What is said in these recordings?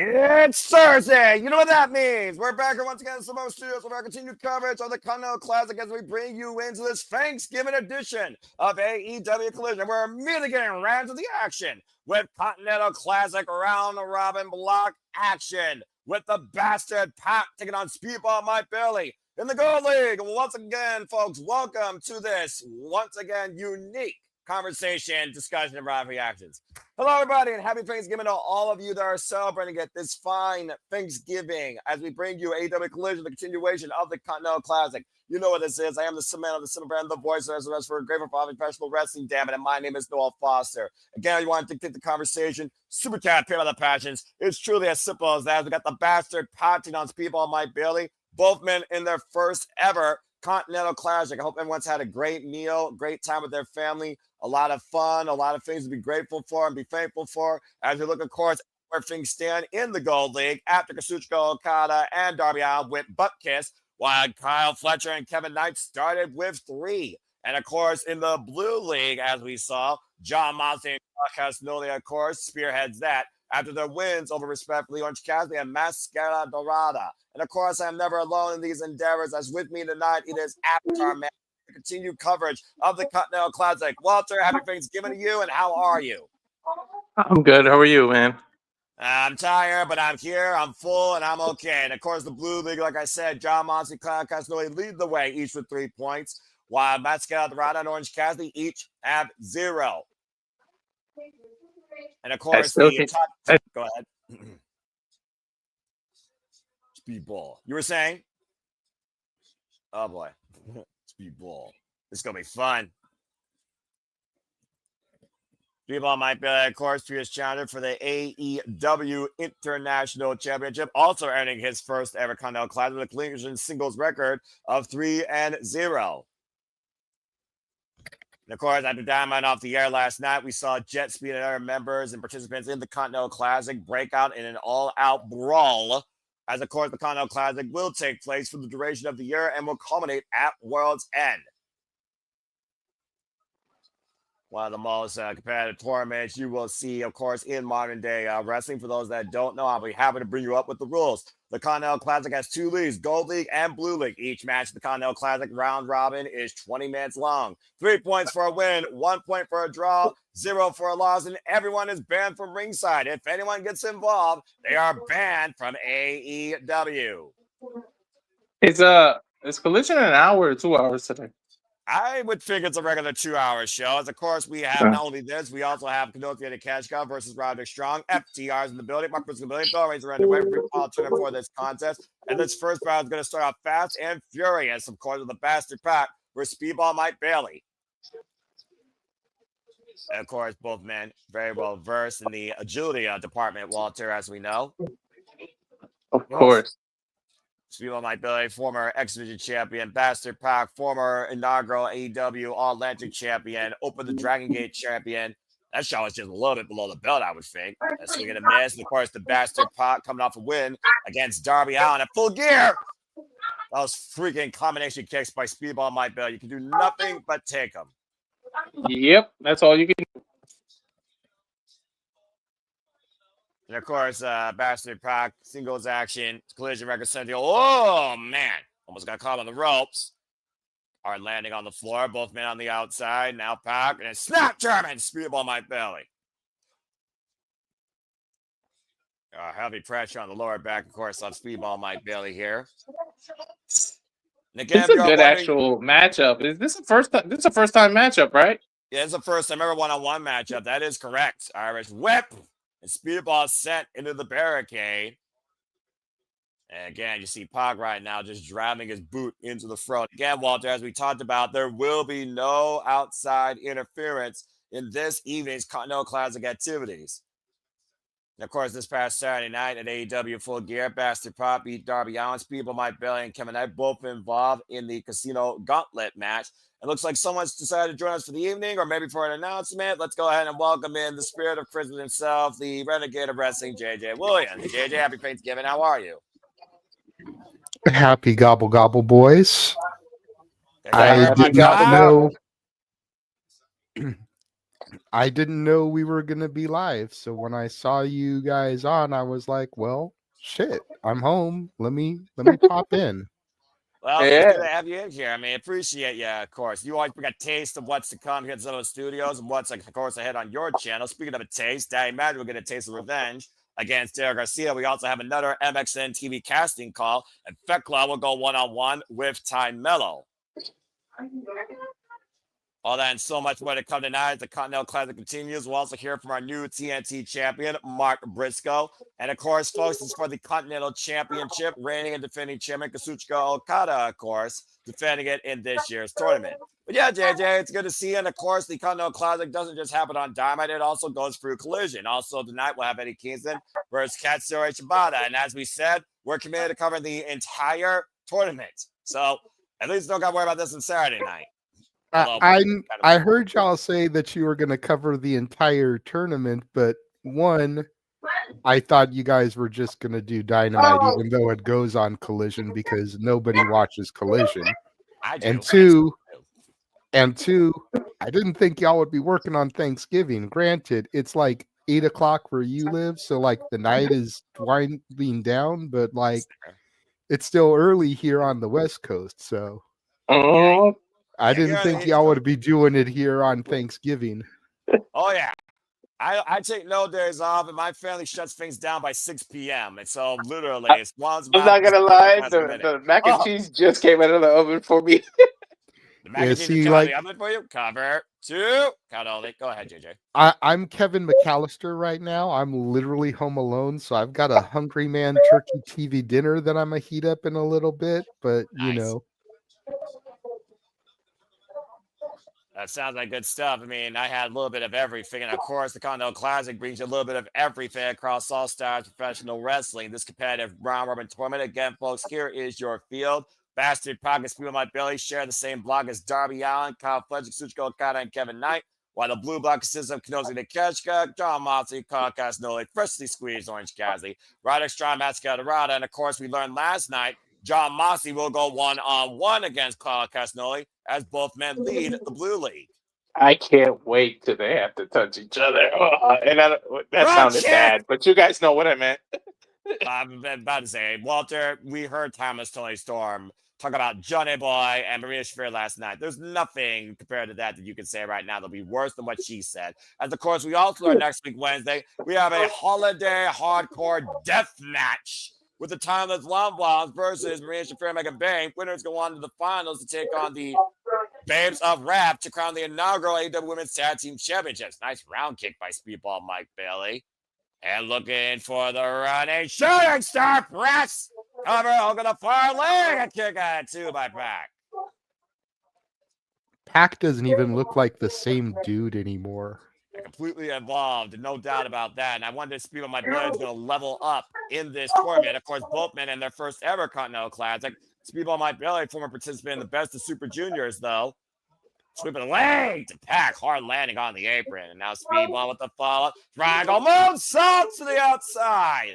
It's Thursday. You know what that means. We're back here once again in Samoa Studios with our continued coverage of the Continental Classic as we bring you into this Thanksgiving edition of AEW Collision. We're immediately getting right into the action with Continental Classic round robin block action with the Bastard Pack taking on Speedball Mike Bailey in the Gold League. Once again, folks, welcome to this once again unique conversation, discussion, and rivalry reactions. Hello, everybody, and happy Thanksgiving to all of you that are celebrating it this fine Thanksgiving as we bring you AEW Collision, the continuation of the Continental Classic. You know what this is. I am the cement of the cinema brand, the voice of the rest for a grateful for professional wrestling, damn it, and my name is Noel Foster. Again, you want to dictate the conversation, super chat, pay by the passions. It's truly as simple as that. We got the Bastard patching on Speedball Mike Bailey, both men in their first ever Continental Classic. I hope everyone's had a great meal, great time with their family, a lot of fun, a lot of things to be grateful for and be thankful for as we look, of course, where things stand in the Gold League after Kazuchika Okada and Darby Allin with butt kiss, while Kyle Fletcher and Kevin Knight started with 3. And, of course, in the Blue League, as we saw, John Moxley and Casnolia, of course, spearheads that after their wins over respectively Orange Cassidy and Mascara Dorada. And, of course, I'm never alone in these endeavors. As with me tonight, it is Avatar Man. Continued coverage of the Continental Classic. Walter, happy Thanksgiving to you, and how are you? I'm good. How are you, man? I'm tired, but I'm here, I'm full, and I'm okay. And, of course, the Blue League, like I said, John Moxley, Kyle Casnolia lead the way, each with 3 points, while Mascara Dorada and Orange Cassidy each have 0. And, of course, go ahead. Speedball. You were saying? Oh, boy. Speedball. This is going to be fun. Speedball might be, of course, previous challenger for the AEW International Championship, also earning his first ever Continental Classic with a collision singles record of 3-0. And, of course, after Dynamite off the air last night, we saw Jet Speed and other members and participants in the Continental Classic break out in an all-out brawl, as, of course, the Continental Classic will take place for the duration of the year and will culminate at World's End. One of the most competitive tournaments you will see, of course, in modern-day wrestling. For those that don't know, I'll be happy to bring you up with the rules. The Continental Classic has 2 leagues, Gold League and Blue League. Each match of the Continental Classic round robin is 20 minutes long. 3 points for a win, 1 point for a draw, 0 for a loss, and everyone is banned from ringside. If anyone gets involved, they are banned from AEW. Is Collision an hour or 2 hours today? I would think it's a regular 2-hour show. As, of course, we have not only this, we also have Kenoki and Cash Cow versus Roderick Strong. FTR's in the building. Mark Briscoe in the building. Bill Ray's around the way. Alternative for this contest. And this first round is going to start off fast and furious, of course, with the Bastard Pack versus Speedball Mike Bailey. And, of course, both men very well versed in the agility department, Walter, as we know. Of course. Speedball Mike Bailey, former X Division champion, Bastard Pack, former inaugural AEW All-Atlantic champion, Open the Dragon Gate champion. That shot was just a little bit below the belt, I would think. That's swing and a miss. And, of course, the Bastard Pack coming off a win against Darby Allin at Full Gear. Those freaking combination kicks by Speedball Mike Bailey. You can do nothing but take them. Yep, that's all you can do. And, of course, Bastard Pack, singles action, collision record central. Oh, man. Almost got caught on the ropes. Are landing on the floor. Both men on the outside. Now Pack. And a snap German. Speedball Mike Bailey. Heavy pressure on the lower back, of course, on Speedball Mike Bailey here. And again, it's a good actual matchup. Is this a first time? This is a first time matchup, right? Yeah, it's a first time ever one-on-one matchup. That is correct. Irish whip. And Speedball sent into the barricade. And again, you see Pac right now just driving his boot into the throat. Again, Walter, as we talked about, there will be no outside interference in this evening's Continental Classic activities. And, of course, this past Saturday night at AEW Full Gear, Bastard Pac beat Darby Allin, Speedball Mike Bailey, and Kevin Knight both involved in the Casino Gauntlet match. It looks like someone's decided to join us for the evening or maybe for an announcement. Let's go ahead and welcome in the spirit of Christmas himself, the renegade of wrestling, JJ Williams. JJ, happy Thanksgiving. How are you? Happy gobble gobble, boys. I did not know. I didn't know we were gonna be live, so when I saw you guys on, I was like, "Well, shit, I'm home. Let me pop in." Well, it's Yeah. good to have you in here. I mean, appreciate you, of course. You always bring a taste of what's to come here at Zillow Studios and what's, of course, ahead on your channel. Speaking of a taste, I imagine we'll get a taste of revenge against Derek Garcia. We also have another MXN TV casting call, and Fekla will go one-on-one with Ty Mello. All that and so much more to come tonight as the Continental Classic continues. We'll also hear from our new TNT champion, Mark Briscoe. And of course, folks, this is for the Continental Championship, reigning and defending champion Kazuchika Okada, of course, defending it in this year's tournament. But yeah, JJ, it's good to see you. And of course, the Continental Classic doesn't just happen on Dynamite, it also goes through Collision. Also, tonight we'll have Eddie Kingston versus Katsuyori Shibata. And as we said, we're committed to covering the entire tournament. So at least don't got to worry about this on Saturday night. I heard y'all say that you were going to cover the entire tournament, but one, I thought you guys were just going to do Dynamite, even though it goes on Collision because nobody watches Collision. I do. And two, I didn't think y'all would be working on Thanksgiving. Granted, it's like 8 o'clock where you live, so like the night is winding down, but like it's still early here on the West Coast, so I didn't think y'all would be doing it here on Thanksgiving. Oh yeah, I take no days off, and my family shuts things down by 6 p.m. And so literally, it's once. I'm not gonna lie, the mac and cheese just came out of the oven for me. The mac and cheese came out of the oven for you. Cover 2. Count all it. Go ahead, JJ. I'm Kevin McAllister right now. I'm literally home alone, so I've got a Hungry Man turkey TV dinner that I'm gonna heat up in a little bit. But you know. That sounds like good stuff. I mean, I had a little bit of everything. And of course, the Continental Classic brings you a little bit of everything across all styles of professional wrestling. This competitive round robin tournament. Again, folks, here is your field. Bastard Pockets, People My Billy share the same block as Darby Allin, Kyle Fletcher, Kazuchika Okada, and Kevin Knight. While the blue block consists of Kenosi Nikeshka, John Moxley, Kyle Casnoli, freshly squeezed Orange Cassidy, Roderick Strong, Matsuka Dorada. And of course, we learned last night John Moxley will go one-on-one against Kyle Casnoli as both men lead the Blue League. I can't wait till they have to touch each other. And that sounded bad, but you guys know what I meant. I'm about to say, Walter, we heard Thomas Tony Storm talk about Johnny Boy and Maria Shafir last night. There's nothing compared to that you can say right now that'll be worse than what she said. As of course, we also learn next week, Wednesday, we have a holiday hardcore death match with the Timeless Lomblons versus Maria Shafir and Megan Bang. Winners go on to the finals to take on the Babes of Rap to crown the inaugural AEW Women's Tag Team Championships. Nice round kick by Speedball Mike Bailey. And looking for the running shooting star press. Cover over the far leg. A kick out of 2 by Pac. Pac doesn't even look like the same dude anymore. They're completely evolved, no doubt about that. And I wanted to speak on my blood is going to level up in this tournament. Of course, both men in their first ever Continental Classic. Speedball Mike Bailey, former participant in the Best of Super Juniors, though. Sweeping leg to Pac, hard landing on the apron. And now Speedball with the follow. Triangle moonsault to the outside.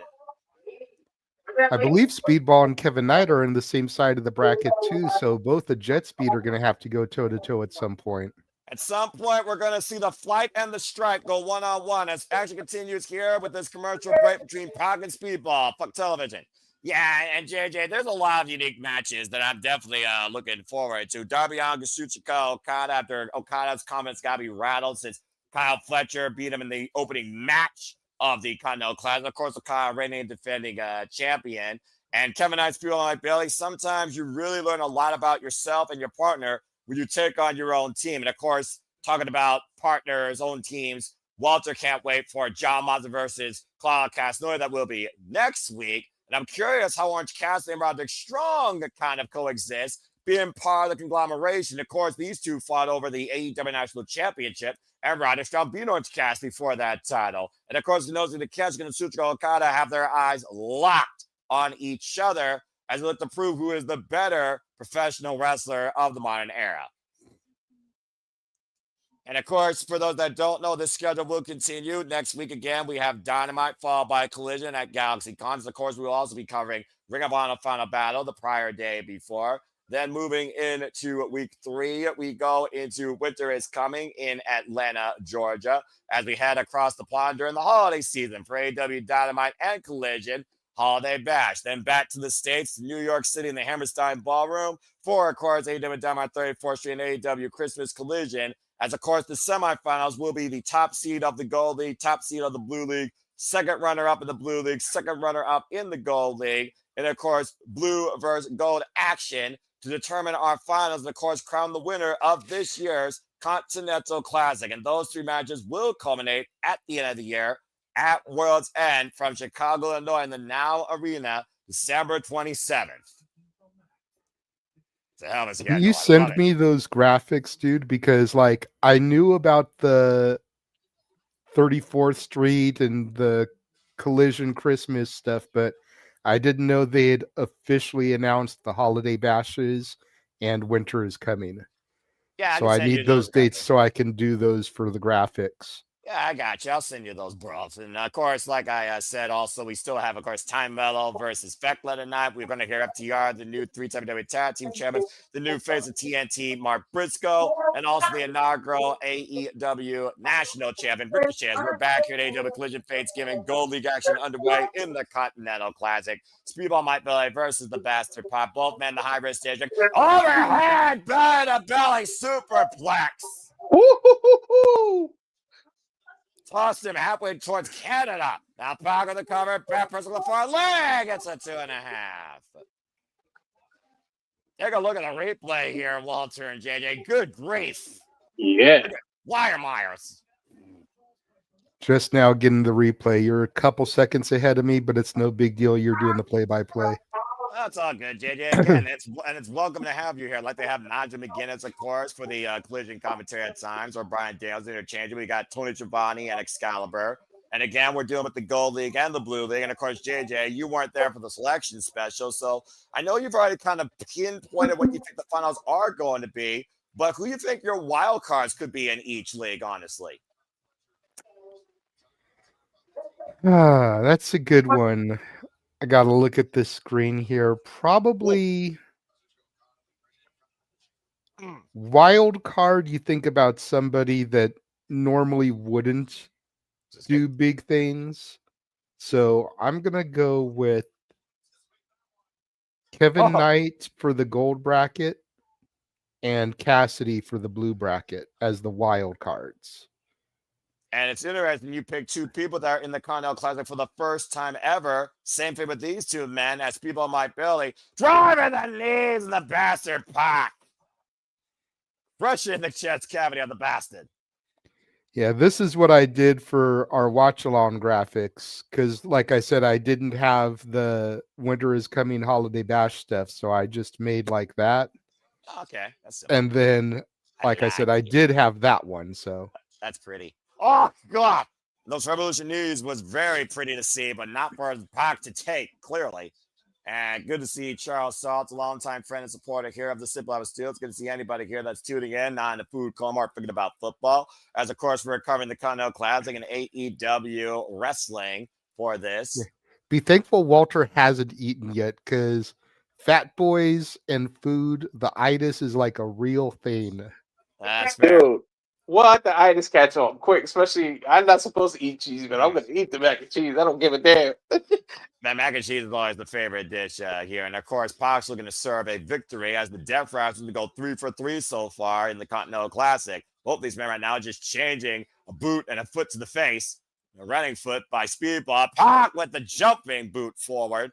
I believe Speedball and Kevin Knight are in the same side of the bracket too, so both the Jet Speed are going to have to go toe-to-toe at some point. At some point, we're going to see the Flight and the Strike go one-on-one as action continues here with this commercial break between Pac and Speedball. Fuck television. Yeah, and JJ, there's a lot of unique matches that I'm definitely looking forward to. Darby Allin, Kazuchika Okada, after Okada's comments got to be rattled since Kyle Fletcher beat him in the opening match of the Continental Classic. Of course, Okada reigning and defending champion. And Kevin Knight's People Like Bailey, sometimes you really learn a lot about yourself and your partner when you take on your own team. And of course, talking about partners, own teams, Walter can't wait for John Moxley versus Claudio Castagnoli. That will be next week. And I'm curious how Orange Cassidy and Roderick Strong kind of coexist, being part of the conglomeration. Of course, these two fought over the AEW National Championship, and Roderick Strong beat Orange Cassidy for that title. And of course, Kenosi Nikeshka and Kazuchika Okada have their eyes locked on each other as they look to prove who is the better professional wrestler of the modern era. And of course, for those that don't know, this schedule will continue. Next week, again, we have Dynamite followed by Collision at Galaxy Cons. Of course, we will also be covering Ring of Honor Final Battle the prior day before. Then moving into week 3, we go into Winter is Coming in Atlanta, Georgia, as we head across the pond during the holiday season for AEW Dynamite and Collision Holiday Bash. Then back to the States, New York City in the Hammerstein Ballroom for, of course, AEW Dynamite 34th Street and AEW Christmas Collision. As, of course, the semifinals will be the top seed of the Gold League, top seed of the Blue League, second runner-up in the Blue League, second runner-up in the Gold League, and, of course, Blue versus Gold action to determine our finals and, of course, crown the winner of this year's Continental Classic. And those 3 matches will culminate at the end of the year at World's End from Chicago, Illinois, in the Now Arena, December 27th. The hell is Can you send me those graphics, dude? Because like I knew about the 34th Street and the Collision Christmas stuff, but I didn't know they had officially announced the holiday bashes and Winter is Coming. Yeah, so I need those dates so I can do those for the graphics. Yeah, I got you. I'll send you those, bros. And of course, like I said, also we still have, of course, Time Mellow versus Fekla tonight. We're going to hear FTR, the new 3-time WWE Tag Team Champions, the new face of TNT, Mark Briscoe, and also the inaugural AEW National Champion, Ricochet. As we're back here at AEW Collision Thanksgiving Gold League action underway in the Continental Classic. Speedball Mike Belly versus the Bastard Pop. Both men the high risk staging. Overhead belly to belly superplex. Woo-hoo-hoo-hoo. Tossed him halfway towards Canada. Now back on the cover. Back press on the far leg. It's a 2.5. Take a look at the replay here, Walter and JJ. Good grief. Yeah. Wire Myers. Just now getting the replay. You're a couple seconds ahead of me, but it's no big deal. You're doing the play-by-play. That's all good, JJ. Again, it's welcome to have you here. I'd like to have Nigel McGuinness, of course, for the collision commentary at times, or Brian Dales interchangeably. We got Tony Giovanni and Excalibur. And again, we're dealing with the Gold League and the Blue League. And of course, JJ, you weren't there for the selection special. So I know you've already kind of pinpointed what you think the finals are going to be, but who you think your wild cards could be in each league, honestly? That's a good one. I got to look at this screen here. Probably wild card. You think about somebody that normally wouldn't do big things. So I'm going to go with Kevin Knight for the gold bracket and Cassidy for the blue bracket as the wild cards. And it's interesting, you picked 2 people that are in the Continental Classic for the first time ever. Same thing with these 2 men, as Speedball Mike Billy driving the knees in the Bastard Pack. Crushing the chest cavity of the Bastard. Yeah, this is what I did for our watch-along graphics, because like I said, I didn't have the Winter is Coming Holiday Bash stuff, so I just made like that. Okay. That's simple. And then, like I said, I did have that one, so. That's pretty. Oh, God. Those Revolution News was very pretty to see, but not for the Pack to take, clearly. And good to see Charles Salt, a longtime friend and supporter here of the Simple Hour Steel. It's good to see anybody here that's tuning in, not in the food coma or thinking about football. As, of course, we're covering the Continental Classic and AEW wrestling for this. Yeah. Be thankful Walter hasn't eaten yet, because fat boys and food, the itis is like a real thing. That's fair. Dude, what the itis catch on quick? Especially, I'm not supposed to eat cheese, but I'm going to eat the mac and cheese. I don't give a damn. That mac and cheese is always the favorite dish here. And of course, Pac's looking to serve a victory as the Death Raps to go 3 for 3 so far in the Continental Classic. Both these men right now just changing a boot and a foot to the face. A running foot by Speedball. Pac with the jumping boot forward.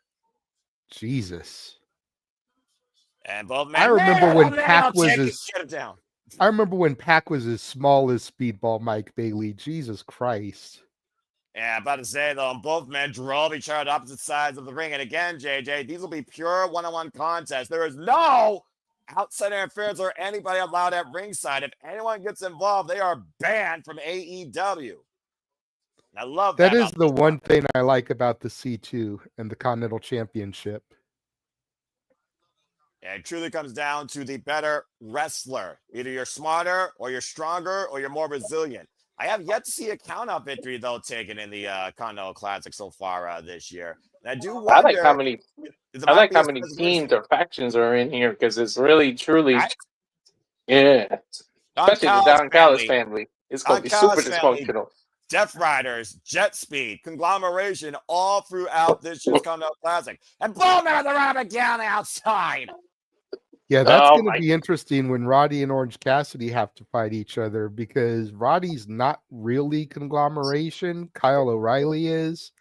Jesus. And both men. I remember when Pac was I remember when Pac was as small as Speedball Mike Bailey. Jesus Christ. Yeah, about to say, though, both men drove each other to opposite sides of the ring. And again, JJ, these will be pure one-on-one contests. There is no outside interference or anybody allowed at ringside. If anyone gets involved, they are banned from AEW. I love that. That is the one thing I like about the C2 and the Continental Championship. Yeah, it truly comes down to the better wrestler. Either you're smarter or you're stronger or you're more resilient. I have yet to see a count-out victory, though, taken in the Continental Classic so far this year. And I do wonder... I like how many teams or factions are in here because it's really, truly, Right? yeah. Especially the Don Callis family. It's going to be super dysfunctional. Death Riders, Jet Speed, conglomeration all throughout this year's Continental Classic. And boom, there's the rabbit down the outside. Yeah, that's going to be interesting when Roddy and Orange Cassidy have to fight each other because Roddy's not really conglomeration. Kyle O'Reilly is.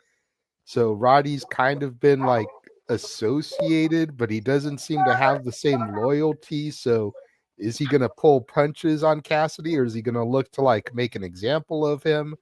So Roddy's kind of been like associated, but he doesn't seem to have the same loyalty. So is he going to pull punches on Cassidy or is he going to look to like make an example of him?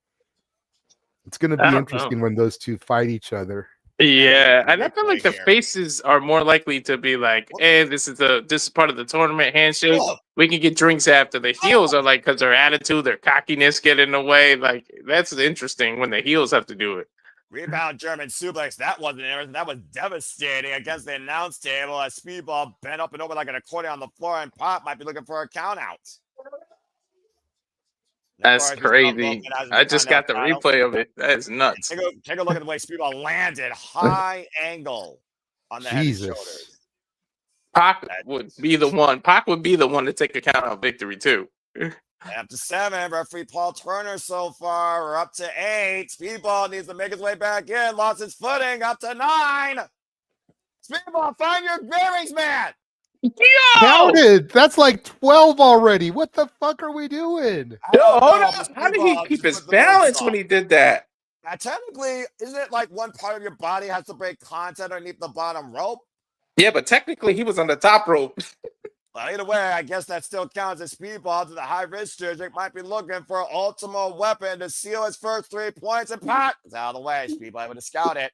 It's going to be interesting when those two fight each other. Yeah, and I feel like the faces are more likely to be like, "Hey, this is part of the tournament handshake. We can get drinks after." The heels are like, because their attitude, their cockiness get in the way. Like that's interesting when the heels have to do it. Rebound German suplex. That wasn't interesting. That was devastating against the announce table. A speedball bent up and over like an accordion on the floor, and Pop might be looking for a count out. That's crazy. I just got the replay of it. That is nuts. Take a look at the way Speedball landed. High angle on the head and shoulders. Pac would be the one. Pac would be the one to take a count out victory, too. Up to 7. Referee Paul Turner so far. We're up to 8. Speedball needs to make his way back in. Lost his footing. Up to 9. Speedball, find your bearings, man. Yo! Counted. That's like 12 already. What the fuck are we doing? Hold on. How did he keep his balance when he did that? Now, technically, isn't it like one part of your body has to break contact underneath the bottom rope? Yeah, but technically he was on the top rope. Well, either way, I guess that still counts as Speedball to the high risk district. Might be looking for an ultimate weapon to seal his first 3 points. And Pac is out of the way. Speedball able to scout it.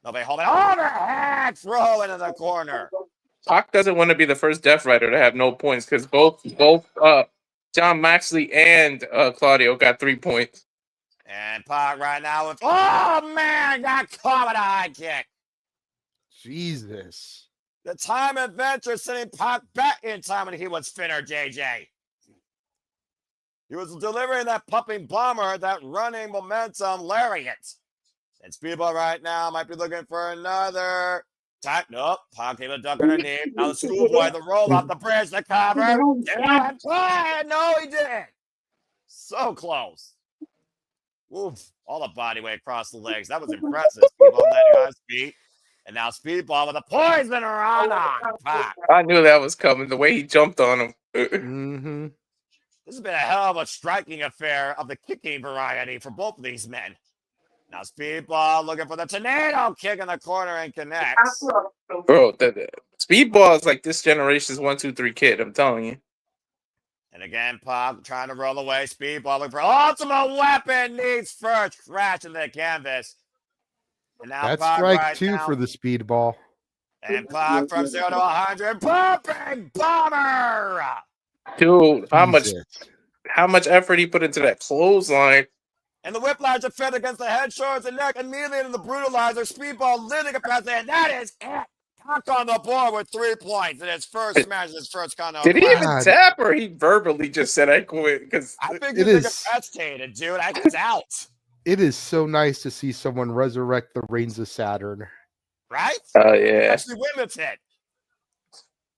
Nobody holding overhead throw into the corner. Pac doesn't want to be the first Death Rider to have no points because both John Moxley and Claudio got 3 points. And Pac right now with oh man, got caught with a high kick. Jesus. The time adventure sending Pac back in time when he was Finner JJ. He was delivering that pumping bomber, that running momentum lariat. And Speedball right now might be looking for another. Nope. Pac able to duck underneath. Now the schoolboy, the roll off the bridge, the cover. And play. No, he didn't. So close. Oof. All the body weight across the legs. That was impressive. Speedball letting on his feet. And now Speedball with a poison rana. Pac. I knew that was coming. The way he jumped on him. Mm-hmm. This has been a hell of a striking affair of the kicking variety for both of these men. Now Speedball looking for the tornado kick in the corner and connects. Bro, Speedball is like this generation's 1, 2, 3 kid. I'm telling you. And again, Pac trying to roll away. Speedball looking for ultimate weapon. Needs first crash in the canvas. And now that's Pac strike right 2 now, for the Speedball. And Pac from 0 to 100. Pumping bomber. Dude, how much effort he put into that clothesline. And the whiplash effect against the head, shoulders, and neck. Immediately into the brutalizer. Speedball limiting capacity. And that is it. Pac on the board with 3 points in his first match, his first Continental. Did he even tap or he verbally just said I quit? Because I think he's incapacitated, dude. I doubt. It is so nice to see someone resurrect the reigns of Saturn. Right? Oh, yeah. Actually witness it.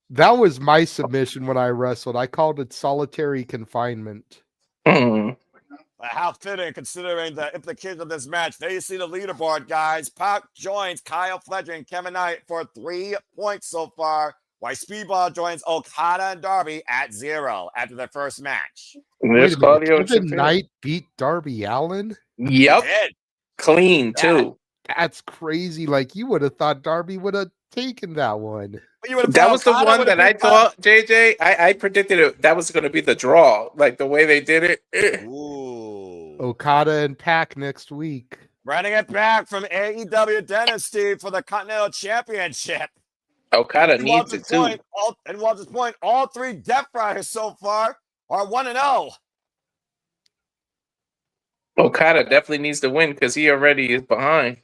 That was my submission when I wrestled. I called it solitary confinement. How fitting considering the implications of this match. There you see the leaderboard, guys. Pac joins Kyle Fletcher and Kevin Knight for 3 points so far, while Speedball joins Okada and Darby at 0 after their first match. Kevin Knight beat Darby Allin? Yep. Clean, too. That's crazy. Like, you would have thought Darby would have taken that one. That was the one that I thought, JJ. I predicted it. That was going to be the draw, like the way they did it. Ooh. Okada and Pac next week. Running it back from AEW Dynasty for the Continental Championship. Okada needs it too. And Walter's point, all 3 Death Riders so far are 1-0. Okada definitely needs to win because he already is behind.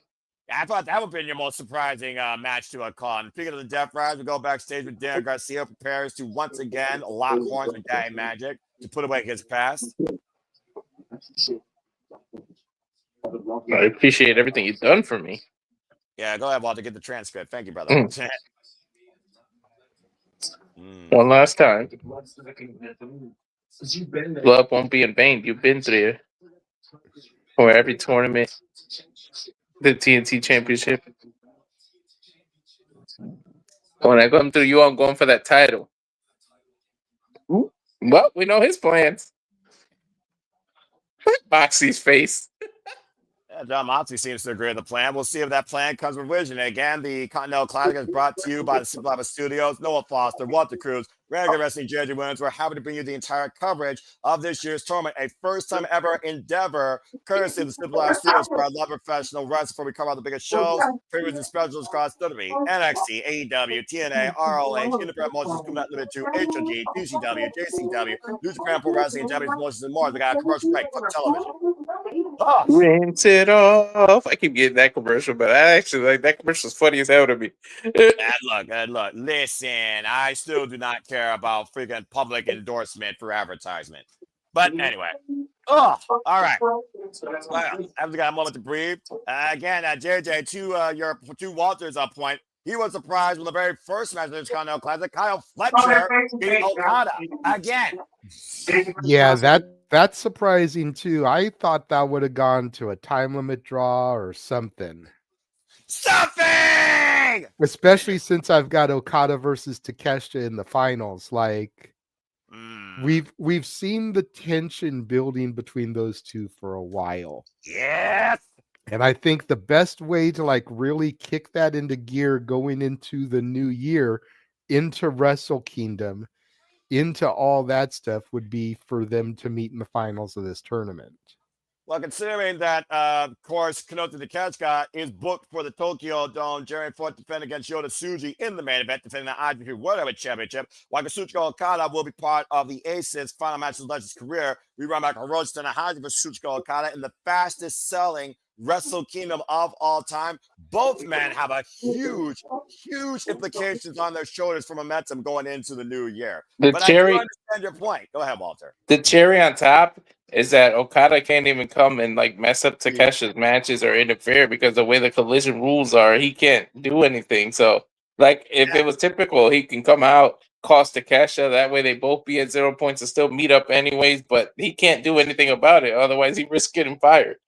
I thought that would have been your most surprising match to a con. Speaking of the Death Riders, we go backstage with Dan Garcia, prepares to once again lock horns with Daddy Magic to put away his past. I appreciate everything you've done for me. Yeah, go ahead, Walter. Get the transcript. Thank you, brother. One last time. Love won't be in vain. You've been through for every tournament, the TNT Championship. When I come through you, I'm going for that title. Ooh. Well, we know his plans. Moxie's face. Yeah, John Moxley seems to agree with the plan. We'll see if that plan comes with vision. Again, the Continental Classic is brought to you by the Simple Lava Studios, Noah Foster, Walter Cruz, Renegade Wrestling, JJ Williams. We're happy to bring you the entire coverage of this year's tournament, a first-time ever endeavor, courtesy of the Simple Lava Studios for our love professional wrestling. Before we cover all the biggest shows, favorites and specials across WWE, NXT, AEW, TNA, ROH, Independent Motions, Combat Limited 2, HOG, TCW, JCW, New Japan Pro Wrestling, and Japanese Motions, and more. We got a commercial break. Fuck television. Oh. Rinse it off. I keep getting that commercial, but I actually like that commercial's funny as hell to me. Look. Listen, I still do not care about freaking public endorsement for advertisement. But anyway. Oh, all right. Well, I've got a moment to breathe. Again, JJ, to Walter's point, he was surprised when the very first match of this Continental Classic, Kyle Fletcher beat Okada again. Yeah, that's surprising too. I thought that would have gone to a time limit draw or something. Especially since I've got Okada versus Takeshita in the finals. Like we've seen the tension building between those two for a while. Yes. And I think the best way to like really kick that into gear going into the new year, into Wrestle Kingdom, into all that stuff would be for them to meet in the finals of this tournament. Well, considering that, of course, Kenoto Takeshita is booked for the Tokyo Dome, Jerry Ford defend against Yota Tsuji in the main event, defending the IWGP World Heavyweight Championship, while Kazuchika Okada will be part of the Aces final match of Legend's career. We run back Hiroshi Tanahashi versus Kazuchika Okada in the fastest-selling Wrestle Kingdom of all time. Both men have a huge implications on their shoulders for momentum going into the new year. But I do understand your point. Go ahead, Walter. The cherry on top is that Okada can't even come and like mess up Takeshi's matches or interfere because the way the collision rules are, he can't do anything. So, like, if it was typical, he can come out, cost Takeshi. That way, they both be at 0 points and still meet up anyways. But he can't do anything about it. Otherwise, he risks getting fired.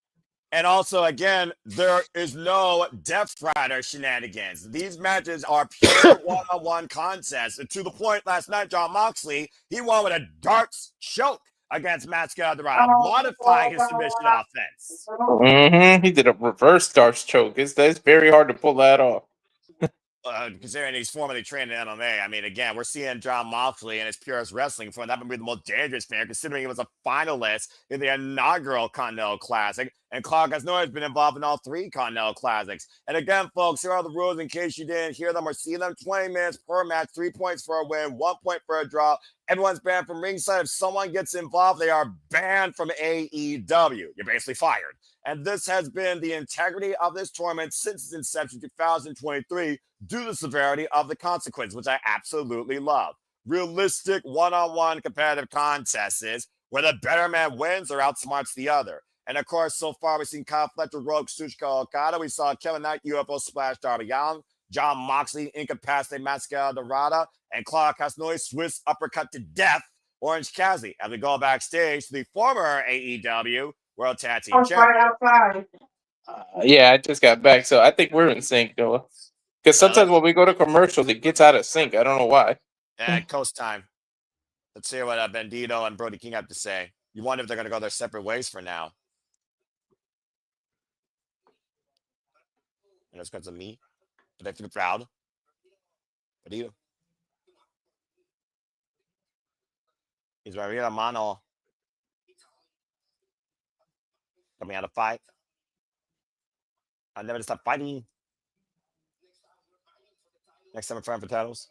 And also, again, there is no Death Rider shenanigans. These matches are pure one-on-one contests. And to the point last night, John Moxley, he won with a darts choke against Mascara Dorado, modifying his submission offense. He did a reverse darts choke. It's very hard to pull that off. Considering he's formerly trained in MMA, I mean, again, we're seeing John Moxley in his purest wrestling form. That would be the most dangerous man, considering he was a finalist in the inaugural Continental Classic. And Clark has always been involved in all three Continental Classics. And again, folks, here are the rules in case you didn't hear them or see them. 20 minutes per match, 3 points for a win, 1 point for a draw. Everyone's banned from ringside. If someone gets involved, they are banned from AEW. You're basically fired. And this has been the integrity of this tournament since its inception, 2023, due to the severity of the consequence, which I absolutely love. Realistic one-on-one competitive contests where the better man wins or outsmarts the other. And of course, so far we've seen Kyle Fletcher rogue Kazuchika Okada. We saw Kevin Knight UFO splash Darby Allin, John Moxley incapacitate Mascara Dorada, and Clark Castagnoli Swiss uppercut to death Orange Cassidy. As we go backstage to the former AEW World Tag Team Champion. Yeah, I just got back, so I think we're in sync, Noah. Because sometimes when we go to commercials, it gets out of sync. I don't know why. Coast time. Let's hear what Bandito and Brody King have to say. You wonder if they're going to go their separate ways for now. And it's because of me. But I feel proud. Bandito. He's Maria Mano. Coming out of fight. I'll never stop fighting. Next time I'm trying for titles.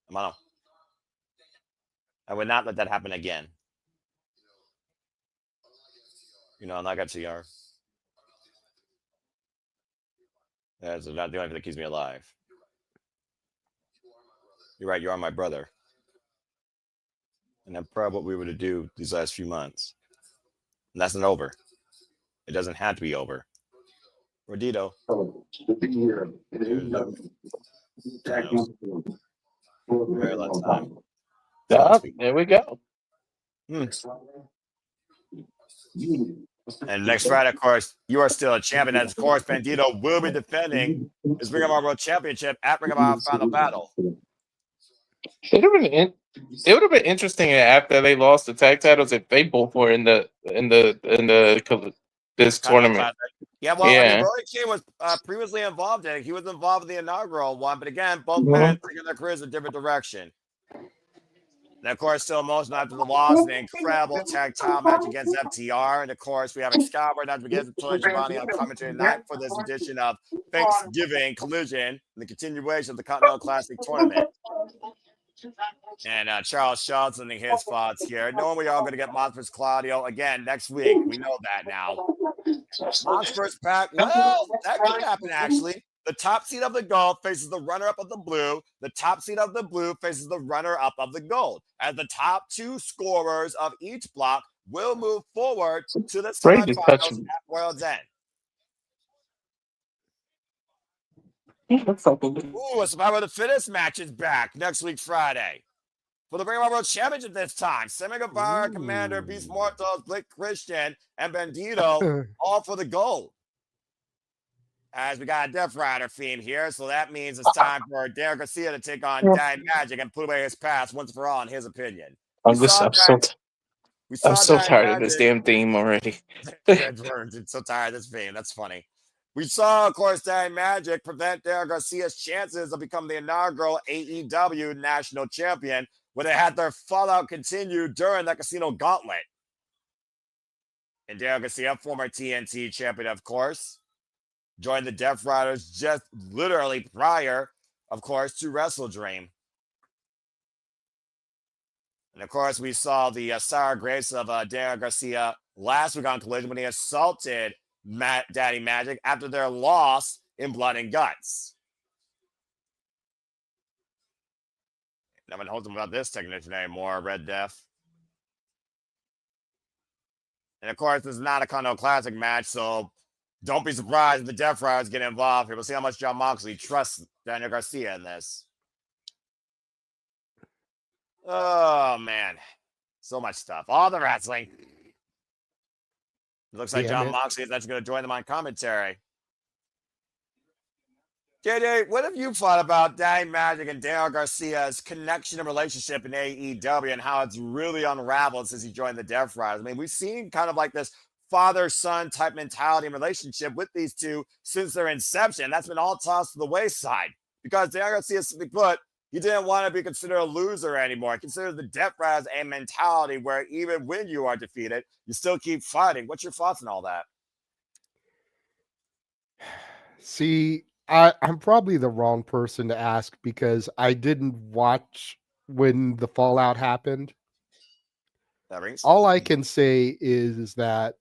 Mano. I would not let that happen again. You know, I'm not got CR. That's not the only thing that keeps me alive. You're right, you are my brother. And I'm proud of what we were to do these last few months. And that's not over. It doesn't have to be over. Rodito. Very long time. There we go. And next Friday, of course, you are still a champion. As of course, Bandito will be defending his Ring of Honor World Championship at Ring of Honor Final Battle. It would have been interesting after they lost the tag titles if they both were in this tournament. Yeah, well, I mean, Brody King was previously involved in it. He was involved in the inaugural one, but again, both men taking their careers in a different direction. And of course, still emotional after the loss, an incredible tag title match against FTR. And of course, we have Excalibur not against Tony Giovanni on commentary tonight for this edition of Thanksgiving Collision and the continuation of the Continental Classic Tournament. And Charles Schultz sending his thoughts here. Knowing we are going to get Monsters Claudio again next week. We know that now. Monsters Pack. Well, that could happen actually. The top seed of the gold faces the runner-up of the blue. The top seed of the blue faces the runner-up of the gold. As the top two scorers of each block will move forward to the semifinals at World's End. Ooh, a Survivor of the Fittest match is back next week, Friday. For the Ring of Honor World Championship this time, Sammy Guevara, Commander, Beast Mortos, Blake Christian, and Bandito all for the gold. As we got a Death Rider theme here, so that means it's time for Derek Garcia to take on Daddy Magic and put away his past once for all, in his opinion. I'm so tired of this damn theme already. I'm so tired of this theme. That's funny. We saw, of course, Daddy Magic prevent Derek Garcia's chances of becoming the inaugural AEW National Champion when they had their fallout continue during the Casino Gauntlet. And Derek Garcia, former TNT champion, of course, joined the Death Riders just literally prior, of course, to Wrestle Dream. And of course, we saw the sour grapes of Derek Garcia last week on Collision when he assaulted Daddy Magic after their loss in Blood and Guts. No one holds him about this technician anymore, Red Death. And of course, this is not a Continental Classic match, so don't be surprised if the Death Riders get involved here. We'll see how much Jon Moxley trusts Daniel Garcia in this. Oh, man. So much stuff. All the wrestling. It looks like Jon Moxley is actually going to join them on commentary. JJ, what have you thought about Daddy Magic and Daniel Garcia's connection and relationship in AEW and how it's really unraveled since he joined the Death Riders? I mean, we've seen kind of like this father-son type mentality and relationship with these two since their inception. That's been all tossed to the wayside because Daniel Garcia, simply put, he didn't want to be considered a loser anymore. He considered the Death Riders a mentality where even when you are defeated, you still keep fighting. What's your thoughts on all that? See, I'm probably the wrong person to ask because I didn't watch when the fallout happened. That rings. All I can say is that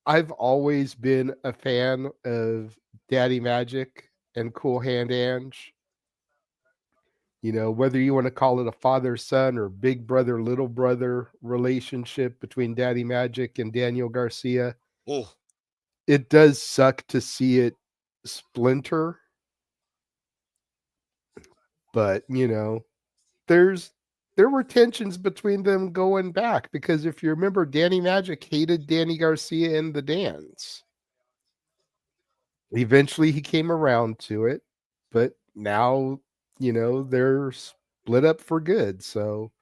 I've always been a fan of Daddy Magic and Cool Hand Ange. You know, whether you want to call it a father-son or big brother, little brother relationship between Daddy Magic and Daniel Garcia, it does suck to see it splinter. But, you know, there were tensions between them going back because if you remember, Danny Magic hated Danny Garcia in the dance. Eventually he came around to it, but now, you know, they're split up for good. So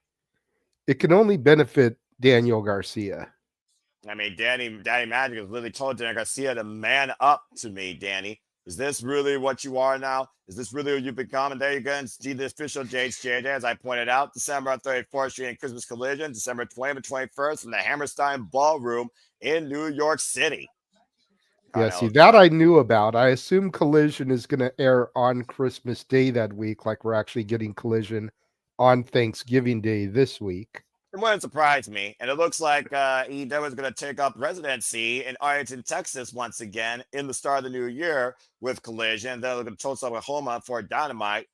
it can only benefit Daniel Garcia. I mean, Daddy Magic has literally told Daniel Garcia to man up to me, Danny. Is this really what you are now? Is this really who you've become? And there you go and see the official JJ, as I pointed out, December on 34th Street in Christmas Collision, December 20th and 21st in the Hammerstein Ballroom in New York City. Yeah, see, that I knew about. I assume Collision is going to air on Christmas Day that week, like we're actually getting Collision on Thanksgiving Day this week. It wouldn't surprise me. And it looks like AEW is going to take up residency in Arlington, Texas once again in the start of the new year with Collision. They're going to Tulsa, Oklahoma for Dynamite,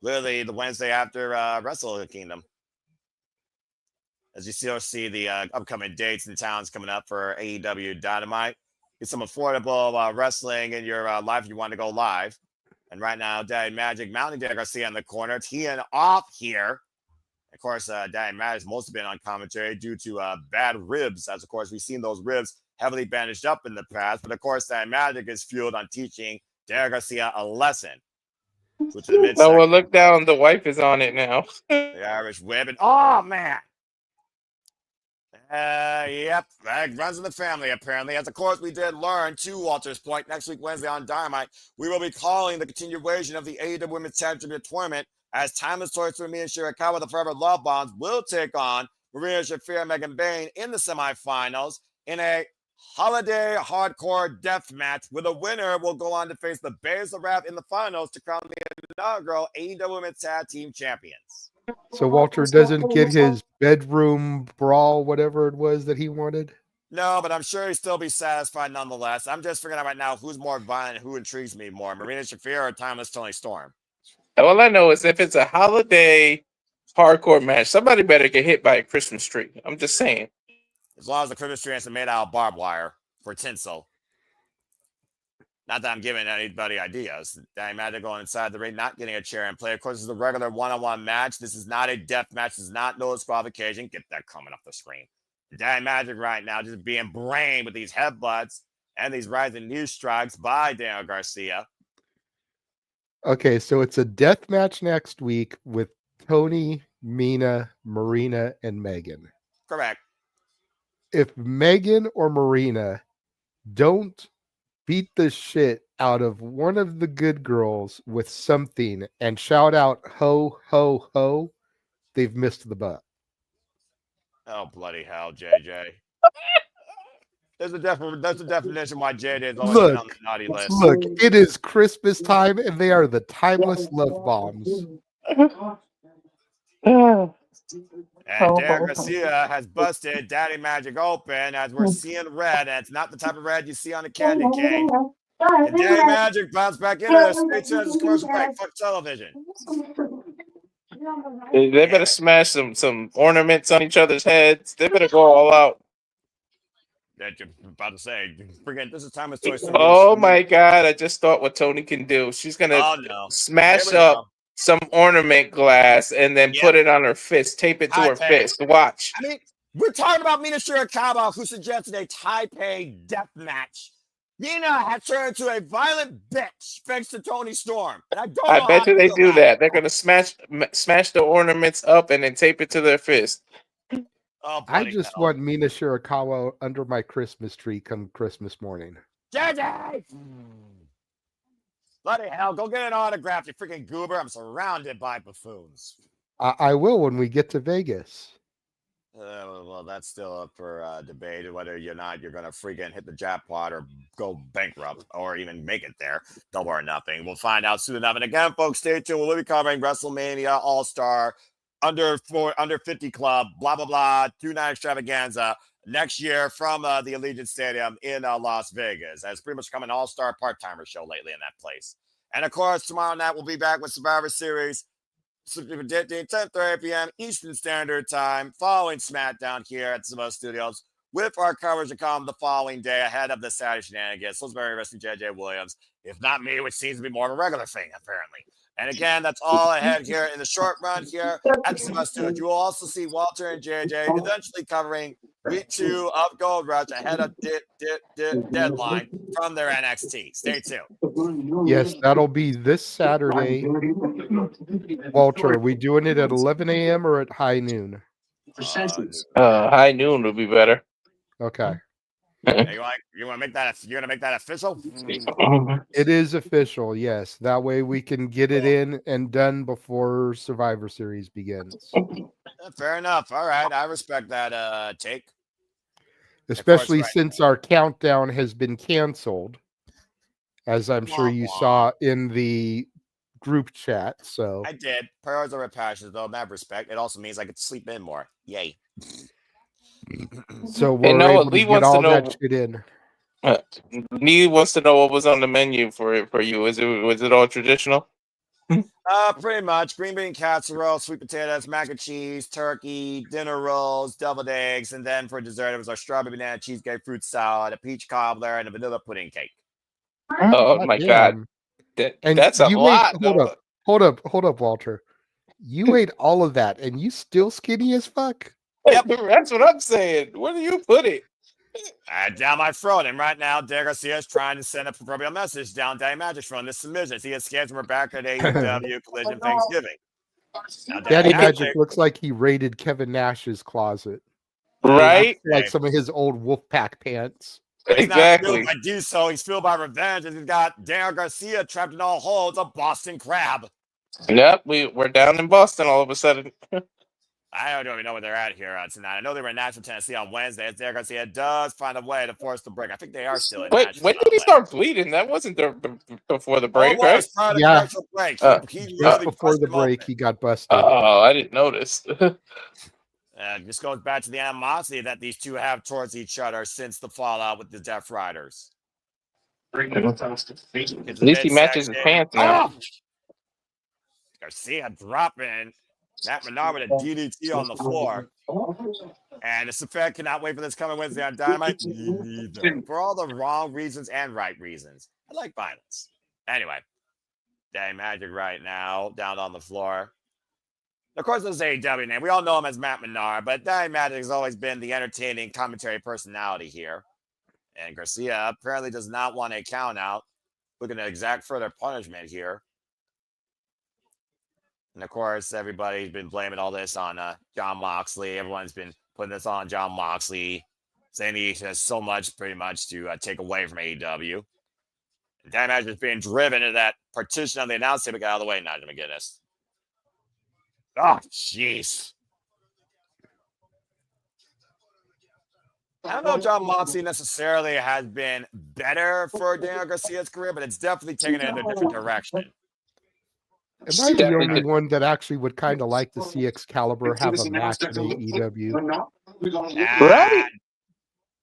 literally the Wednesday after Wrestle Kingdom. As you still see the upcoming dates and towns coming up for AEW Dynamite. get some affordable wrestling in your life. You want to go live. And right now, Daddy Magic mounting Daniel Garcia in the corner, teeing off here. Of course, Daddy Magic's mostly been on commentary due to bad ribs, as of course we've seen those ribs heavily bandaged up in the past. But of course, Daddy Magic is fueled on teaching Daniel Garcia a lesson. Oh, well, look down. The wife is on it now. The Irish whip. And, oh, man. Yep, that runs in the family, apparently. As of course, we did learn, to Walter's point, next week, Wednesday on Dynamite, we will be calling the continuation of the AEW Women's Tag Championship Tournament as Timeless Toys for me and Shirakawa, the Forever Love Bombs, will take on Marina Shafir and Megan Bayne in the semifinals in a holiday hardcore death match, where the winner will go on to face the Bears of Wrath in the finals to crown the inaugural AEW Women's Tag Team Champions. So Walter doesn't get his bedroom brawl, whatever it was that he wanted? No, but I'm sure he'll still be satisfied nonetheless. I'm just figuring out right now who's more violent, who intrigues me more, Marina Shafir or Timeless Tony Storm. All I know is if it's a holiday hardcore match, somebody better get hit by a Christmas tree. I'm just saying. As long as the Christmas tree isn't made out of barbed wire for tinsel. Not that I'm giving anybody ideas. Danny Magic going inside the ring, not getting a chair and play. Of course, this is a regular one-on-one match. This is not a death match. This is not no disqualification. Get that coming off the screen. Danny Magic right now just being brained with these headbutts and these rising knee strikes by Daniel Garcia. Okay, so it's a death match next week with Tony, Mina, Marina, and Megan. Correct. If Megan or Marina don't beat the shit out of one of the good girls with something and shout out ho, ho, ho, they've missed the butt. Oh, bloody hell, JJ. There's a definition why JJ is always been on the naughty list. Look, it is Christmas time and they are the timeless love bombs. And Daniel Garcia has busted Daddy Magic open as we're seeing red, and it's not the type of red you see on a candy cane. And Daddy Magic bounced back into this. Straight to this commercial break. Fuck television. They better smash some ornaments on each other's heads. They better go all out. That you're about to say, forget this is Timeless Toy Story. Oh my God! I just thought what Tony can do. She's gonna smash up some ornament glass and then put it on her fist, tape it to her fist. Watch. I mean, we're talking about Mina Shirakawa, who suggested a Taipei death match. Mina has turned into a violent bitch thanks to Tony Storm. And I bet you they do that. They're gonna smash the ornaments up and then tape it to their fist. Oh, I just want Mina Shirakawa under my Christmas tree come Christmas morning. JJ! Bloody hell, go get an autograph, you freaking goober. I'm surrounded by buffoons. I will when we get to Vegas. Well, that's still up for debate, whether you're going to freaking hit the jackpot or go bankrupt or even make it there. Double or nothing. We'll find out soon enough. And again, folks, stay tuned. We'll be covering WrestleMania All-Star under 50 Club, blah, blah, blah, 2-night extravaganza next year from the Allegiant Stadium in Las Vegas. It's pretty much become an all-star part-timer show lately in that place. And, of course, tomorrow night we'll be back with Survivor Series, 10:30 p.m. Eastern Standard Time, following SmackDown here at Samoa Studios, with our coverage to come the following day ahead of the Saturday shenanigans. Salisbury Wrestling, JJ Williams, if not me, which seems to be more of a regular thing, apparently. And again, that's all I had here in the short run here at Samoa Studios. You will also see Walter and JJ eventually covering week 2 of Gold Rush ahead of deadline from their NXT. Stay tuned. Yes, that'll be this Saturday. Walter, are we doing it at 11 a.m. or at high noon? High noon would be better. Okay. You want to make that? You're gonna make that official? It is official. Yes, that way we can get it in and done before Survivor Series begins. Fair enough. All right, I respect that take. Especially since our countdown has been canceled, as I'm sure you saw in the group chat. So I did. Prayers are passions, though. Mad respect. It also means I get to sleep in more. Yay. So we're able to get all that shit in. Lee wants to know what was on the menu for you. Was it all traditional? Pretty much green bean casserole, sweet potatoes, mac and cheese, turkey, dinner rolls, deviled eggs, and then for dessert it was our strawberry banana cheesecake fruit salad, a peach cobbler, and a vanilla pudding cake. Oh my god, And that's a you ate lot. hold up, Walter. You ate all of that and you still skinny as fuck? Yep. That's what I'm saying. Where do you put it? Down my throat, and right now, Daniel Garcia is trying to send a proverbial message down Danny Magic's throat in this submission. He is scared we're back at AEW Collision Thanksgiving. Now, Daddy Magic, Magic looks like he raided Kevin Nash's closet. Right? Like some of his old Wolfpack pants. He's not fueled Exactly. by do so. He's fueled by revenge, and he's got Daniel Garcia trapped in all holes, a Boston crab. Yep, we're down in Boston all of a sudden. I don't even know where they're at here tonight. I know they were in Nashville, Tennessee on Wednesday. As Daniel Garcia does find a way to force the break. I think they are still in Wait, Nashville. when did he start bleeding? That wasn't before the break, Oh, right? prior to Yeah. commercial break. He Just really before the busted him break, open. he got busted. Oh, I didn't notice. This goes back to the animosity that these two have towards each other since the fallout with the Death Riders. At least he matches his pants now. Oh! Garcia dropping Matt Menard with a DDT on the floor. And this effect cannot wait for this coming Wednesday on Dynamite. For all the wrong reasons and right reasons. I like violence. Anyway, Danny Magic right now down on the floor. Of course, this is AEW name. We all know him as Matt Menard, but Danny Magic has always been the entertaining commentary personality here. And Garcia apparently does not want a count out. Looking to exact further punishment here. And of course, everybody's been blaming all this on Jon Moxley. Everyone's been putting this on Jon Moxley, saying he has so much pretty much to take away from AEW. And Danny Magic is being driven into that partition on the announce table. Get out of the way, Nigel McGuinness. Oh, jeez. I don't know if Jon Moxley necessarily has been better for Daniel Garcia's career, but it's definitely taken it in a different direction. Am I the only one that actually would kind of like to see Excalibur have a match in AEW? Right?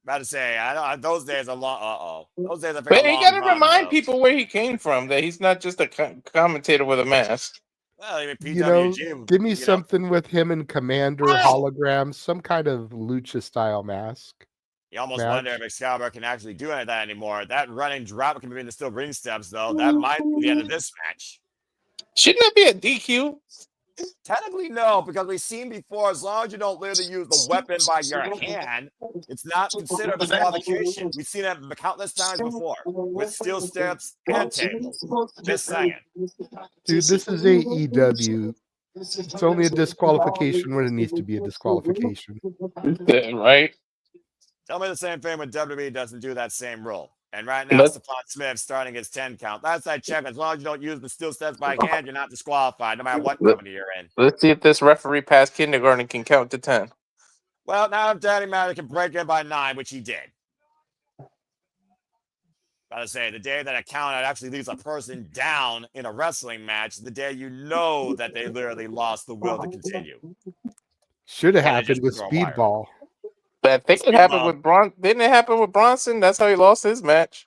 About to say, I don't. Those days are long. Those days are. But you got to remind people where he came from. That he's not just a commentator with a mask. Well, even PWG, give me something with him and Commander holograms, some kind of lucha style mask. You almost wonder if Excalibur can actually do any of that anymore. That running drop can be in the steel ring steps, though. That might be the end of this match. Shouldn't that be a DQ? Technically, no, because we've seen before, as long as you don't literally use the weapon by your hand, it's not considered a disqualification. We've seen it countless times before with steel steps and tables. Just saying. Dude, this is AEW. It's only a disqualification when it needs to be a disqualification. Right? Tell me the same thing when WWE doesn't do that same rule. And right now, Stephon Smith starting his 10 count. Last I checked, as long as you don't use the steel steps by hand, you're not disqualified, no matter what company you're in. Let's see if this referee past kindergarten can count to 10. Well, now if Danny Magic can break in by 9, which he did. Gotta say, the day that a count out actually leaves a person down in a wrestling match is the day you know that they literally lost the will to continue. Should have happened with Speedball. But I think it happened with Bronson. Didn't it happen with Bronson? That's how he lost his match.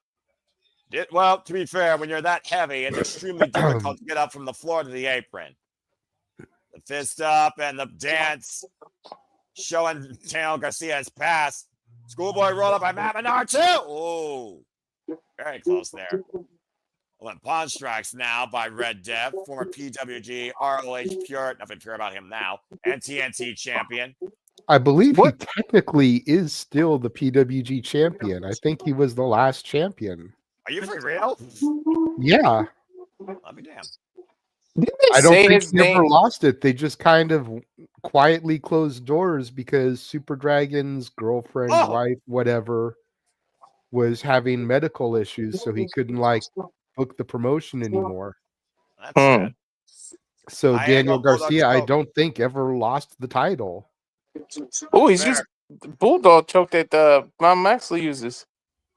Well, to be fair, when you're that heavy, it's extremely difficult to get up from the floor to the apron. The fist up and the dance showing Daniel Garcia's pass. Schoolboy roll up by Matt Menard too. Oh, very close there. Well, pawn strikes now by Red Death, former PWG, ROH Pure, nothing pure about him now, and TNT champion. I believe he technically is still the PWG champion. I think he was the last champion. Are you for real? Yeah. I'll be damned. I don't think he ever lost it. They just kind of quietly closed doors because Super Dragon's girlfriend, wife, whatever, was having medical issues, so he couldn't book the promotion anymore. That's sad. So Daniel Garcia, I don't think ever lost the title. Oh, he's used Bulldog choke that Mom Maxley uses.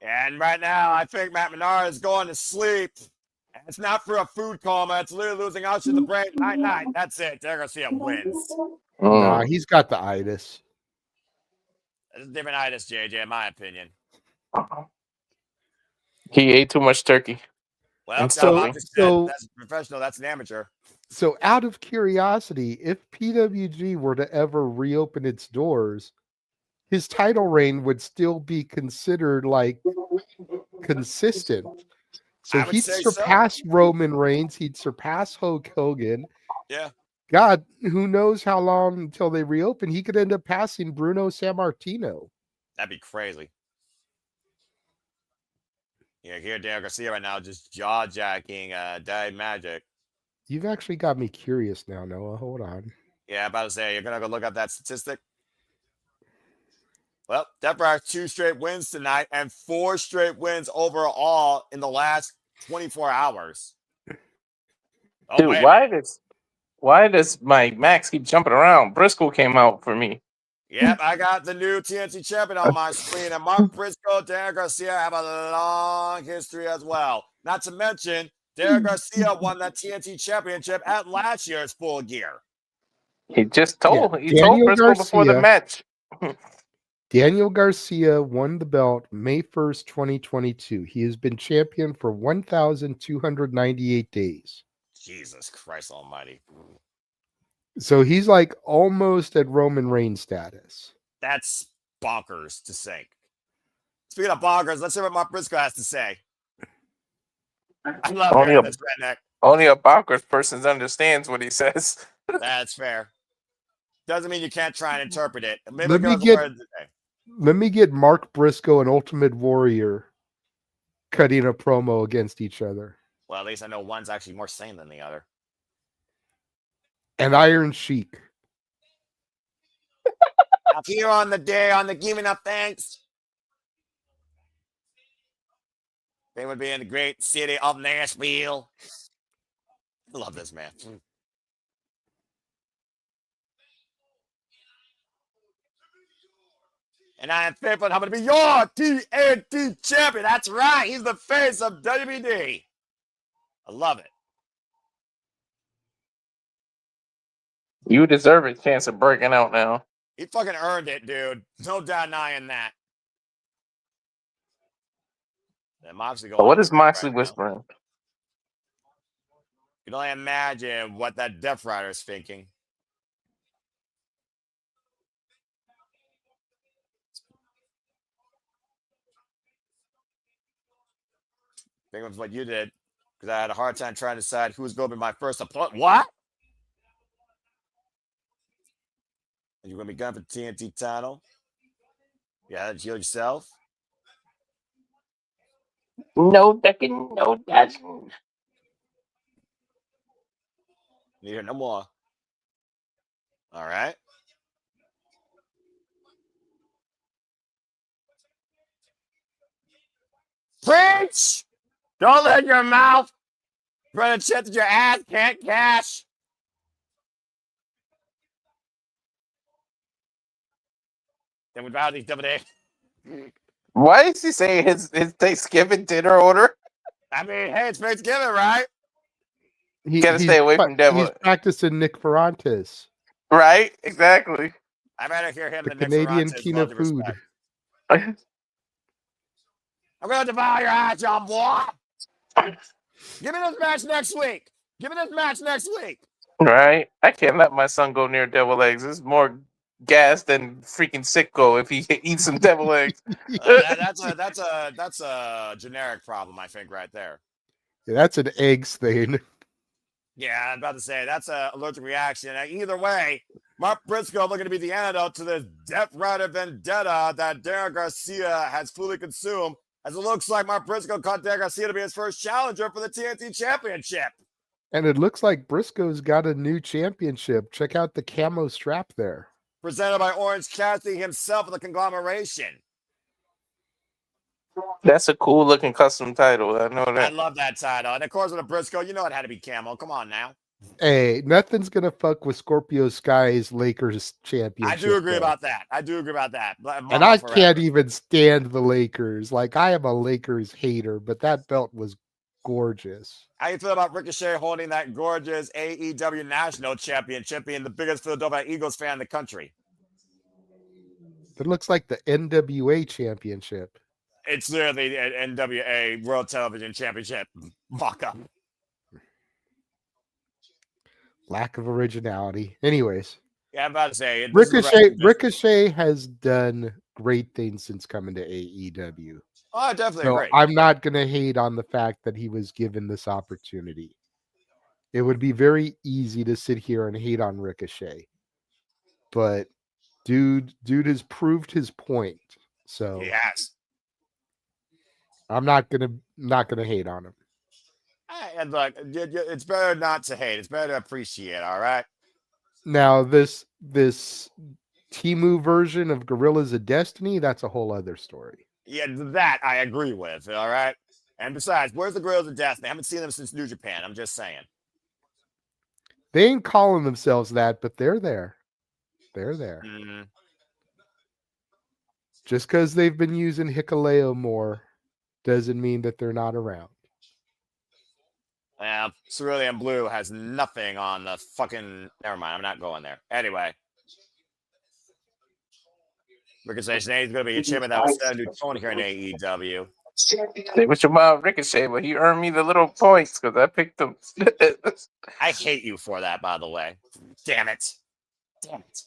And right now, I think Matt Menard is going to sleep. And it's not for a food coma. It's literally losing oxygen to the brain. Night. That's it. Daniel Garcia wins. Nah, he's got the itis. It's a different itis, JJ, in my opinion. He ate too much turkey. Well, so that's professional. That's an amateur. So, out of curiosity, if PWG were to ever reopen its doors, his title reign would still be considered like consistent. So I would he'd say so. surpass Roman Reigns, he'd surpass Hulk Hogan. Yeah. God, who knows how long until they reopen? He could end up passing Bruno Sammartino. That'd be crazy. Yeah, here Daniel Garcia right now just jaw jacking Daddy Magic. You've actually got me curious now, Noah. Hold on. Yeah, I'm about to say, you're gonna go look up that statistic. Well, Death Rider 2 straight wins tonight and 4 straight wins overall in the last 24 hours. Oh, dude, why does my Max keep jumping around? Briscoe came out for me. Yep, I got the new TNT champion on my screen, and Mark Briscoe, Daniel Garcia have a long history as well. Not to mention, Daniel Garcia won that TNT championship at last year's Full Gear. He told Daniel Briscoe before the Garcia- match. Daniel Garcia won the belt May 1st, 2022. He has been champion for 1,298 days. Jesus Christ almighty. So he's like almost at Roman Reigns status. That's bonkers to think. Speaking of bonkers, let's hear what Mark Briscoe has to say. I love hearing this redneck. Only a bonkers person understands what he says. That's fair. Doesn't mean you can't try and interpret it. Maybe Let me get Mark Briscoe and Ultimate Warrior cutting a promo against each other. Well, at least I know one's actually more sane than the other. And Iron Sheik. Now, here on the day, on the giving of thanks, they would be in the great city of Nashville. I love this man. And I am faithful. I'm going to be your TNT champion. That's right. He's the face of WBD. I love it. You deserve a chance of breaking out now. He fucking earned it, dude. No denying that. Moxley What is Moxley whispering? You can only imagine what that Death Rider is thinking. Think of what you did, because I had a hard time trying to decide who's going to be my first opponent. What? Are you going to be going for TNT title? Yeah, heal yourself. No ducking, no dodging. You hear no more. All right. Preach! Don't let your mouth run a shit that your ass can't cash. Then we bow these double days. Why is he saying his Thanksgiving dinner order? I mean, hey, it's Thanksgiving, right? You gotta stay away from devil. He's practicing Nick Ferrantes. Right? Exactly. I'd rather hear him The than Canadian Nick king of food. I'm going to devour your ass, John boy. Give me this match next week. Right? I can't let my son go near devil eggs. It's more gas than freaking sicko if he eats some devil eggs. That's a generic problem, I think, right there. Yeah, that's an eggs thing. Yeah, I'm about to say that's an allergic reaction. Either way, Mark Briscoe looking to be the antidote to this Death Rider vendetta that Daniel Garcia has fully consumed, as it looks like Mark Briscoe caught Daniel Garcia to be his first challenger for the TNT Championship. And it looks like Briscoe's got a new championship. Check out the camo strap there. Presented by Orange Cassidy himself of the conglomeration. That's a cool looking custom title. I know that. I love that title. And of course, with a Briscoe, you know it had to be camo. Come on now. Hey, nothing's gonna fuck with Scorpio Sky's Lakers championship. I do agree about that. And I can't even stand the Lakers. Like, I am a Lakers hater, but that belt was gorgeous. How you feel about Ricochet holding that gorgeous AEW National Championship, being the biggest Philadelphia Eagles fan in the country? It looks like the NWA championship. It's literally an NWA World Television Championship mock-up. Lack of originality. Anyways, Yeah, I'm about to say Ricochet has done great things since coming to AEW. Oh, I definitely So agree. I'm not going to hate on the fact that he was given this opportunity. It would be very easy to sit here and hate on Ricochet, but dude has proved his point. So Yes. I'm not gonna hate on him. And look, it's better not to hate. It's better to appreciate. All right. Now this Timu version of Gorillas of Destiny, that's a whole other story. Yeah, that I agree with. All right. And besides, where's the Gorillas of Destiny? I haven't seen them since New Japan. I'm just saying. They ain't calling themselves that, but they're there. They're there. Mm-hmm. Just because they've been using Hikaleo more doesn't mean that they're not around. Yeah, Cerulean Blue has nothing on the fucking. Never mind. I'm not going there. Anyway. Ricochet today is going to be a champion that was set a new tone here in AEW. Say what your mom Ricochet, but he earned me the little points because I picked him. I hate you for that, by the way. Damn it. Damn it.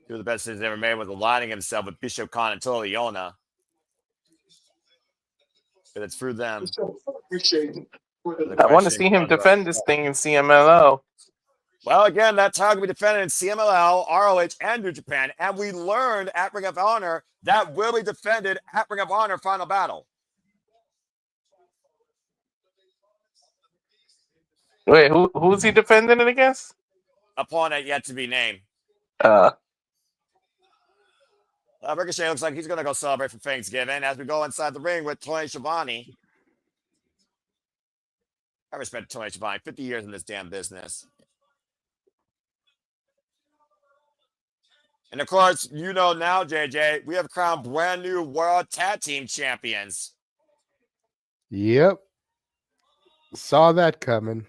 Two of the best decisions ever made was aligning himself with Bishop Khan and Toliona. But it's through them. I want to see him defend this thing in CMLL. Well, again, that title will be defended in CMLL, ROH, and New Japan. And we learned at Ring of Honor that will be defended at Ring of Honor Final Battle. Wait, who's he defending it against? Opponent yet to be named. Ricochet looks like he's going to go celebrate for Thanksgiving as we go inside the ring with Tony Schiavone. I respect Tony Schiavone. 50 years in this damn business. And of course, you know now, JJ, we have crowned brand new World Tag Team Champions. Yep. Saw that coming.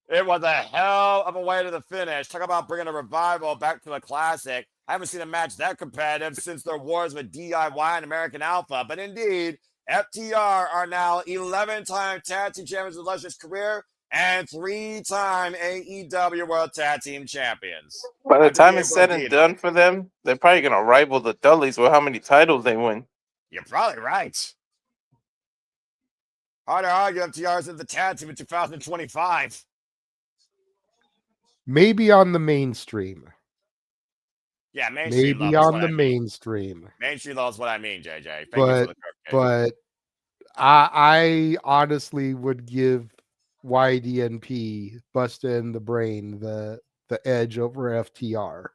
It was a hell of a way to the finish. Talk about bringing a revival back to the classic. I haven't seen a match that competitive since their wars with DIY and American Alpha. But indeed, FTR are now 11-time Tag Team Champions in illustrious career and 3-time AEW World Tag Team Champions. By the time it's said and done for them, they're probably going to rival the Dudleys with how many titles they win. You're probably right. Hard to argue FTR's in the Tag Team in 2025. Maybe on the mainstream. Yeah, mainstream. Maybe on the mainstream. Mainstream love is what I mean, JJ. But I honestly would give YDNP, Busta in the Brain, the edge over FTR.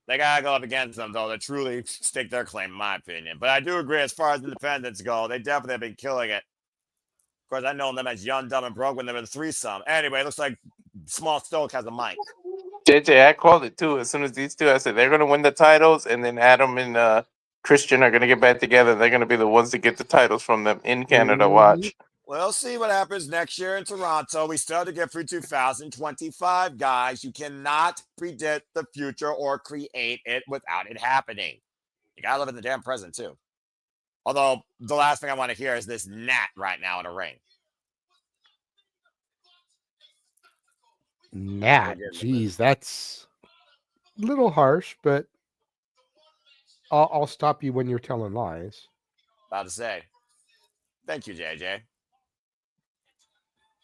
They gotta go up against them though to truly stake their claim, in my opinion. But I do agree as far as independents go, they definitely have been killing it. Of course, I know them as Young, Dumb, and Broke when they were the threesome. Anyway, it looks like Small Stoke has a mic. JJ, I called it too. As soon as these two, I said they're going to win the titles, and then Adam and Christian are going to get back together. They're going to be the ones to get the titles from them in Canada. Watch. We'll see what happens next year in Toronto. We still have to get through 2025, guys. You cannot predict the future or create it without it happening. You got to live in the damn present, too. Although, the last thing I want to hear is this gnat right now in a ring. Gnat. Jeez, that's a little harsh, but I'll stop you when you're telling lies. About to say. Thank you, JJ.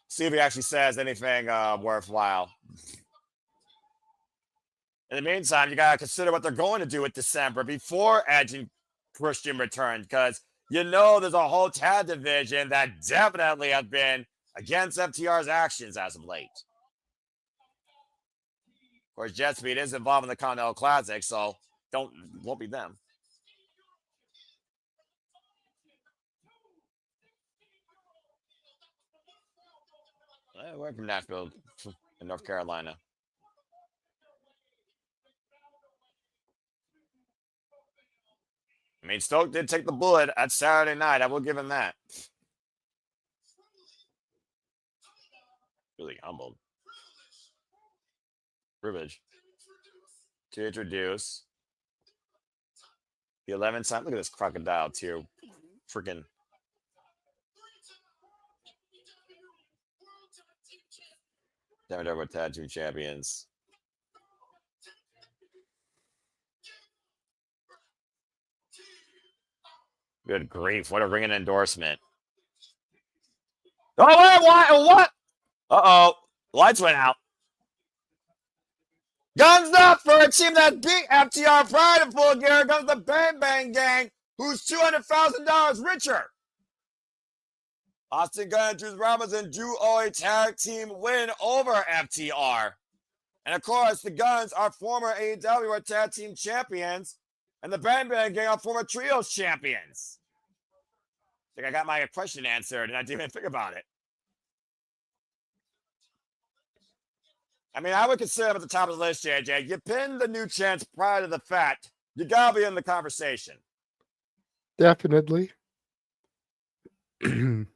See if he actually says anything worthwhile. In the meantime, you got to consider what they're going to do with December before Edge and Christian return, because you know there's a whole tag division that definitely have been against FTR's actions as of late. Of course, Jet Speed is involved in the Continental Classic, so won't be them. We're from Nashville in North Carolina. I mean, Stoke did take the bullet at Saturday night. I will give him that. Really humbled. Privilege to introduce The 11th time. Look at this crocodile tier. Freaking. WWE Tag Team Champions. Good grief. What a ringing endorsement. Oh, wait, what? Uh-oh. Lights went out. Guns up for a team that beat FTR prior to Full Gear. Here comes the Bang Bang Gang, who's $200,000 richer. Austin Gunn and Juice Robinson do a tag team win over FTR. And of course, the Guns are former AEW tag team champions, and the Bang Bang Gang are former trios champions. I think I got my question answered, and I didn't even think about it. I mean, I would consider them at the top of the list, JJ. You pinned the new chance prior to the fact. You gotta be in the conversation. Definitely. Dude,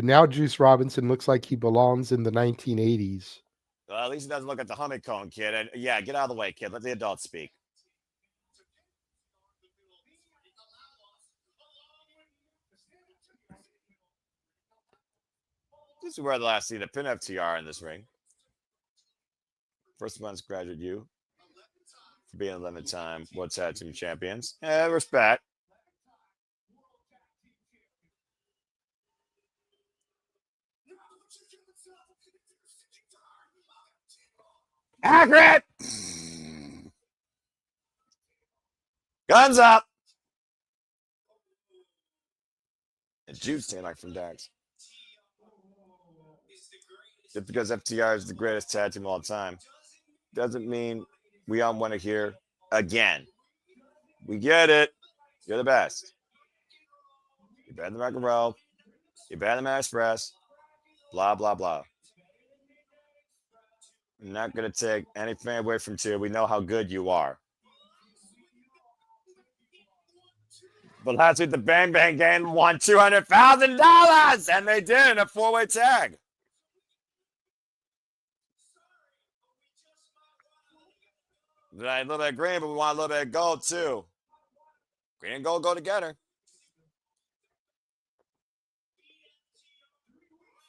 now Juice Robinson looks like he belongs in the 1980s. Well, at least he doesn't look at the honeycomb, kid. And yeah, get out of the way, kid. Let the adults speak. This is where the last see the pin FTR in this ring. First one's graduate you for being 11-time World Tag Team Champions. Respect. Accurate. Guns up. And Jude stand like from Dax. Just because FTR is the greatest tag team of all time doesn't mean we all want to hear again. We get it. You're the best. You're better than Rock and Roll. You're better than Man Express. Blah, blah, blah. I'm not going to take anything away from you. We know how good you are. But last week, the Bang Bang Gang won $200,000, and they did in a four-way tag. A little bit of green, but we want a little bit of gold, too. Green and gold go together.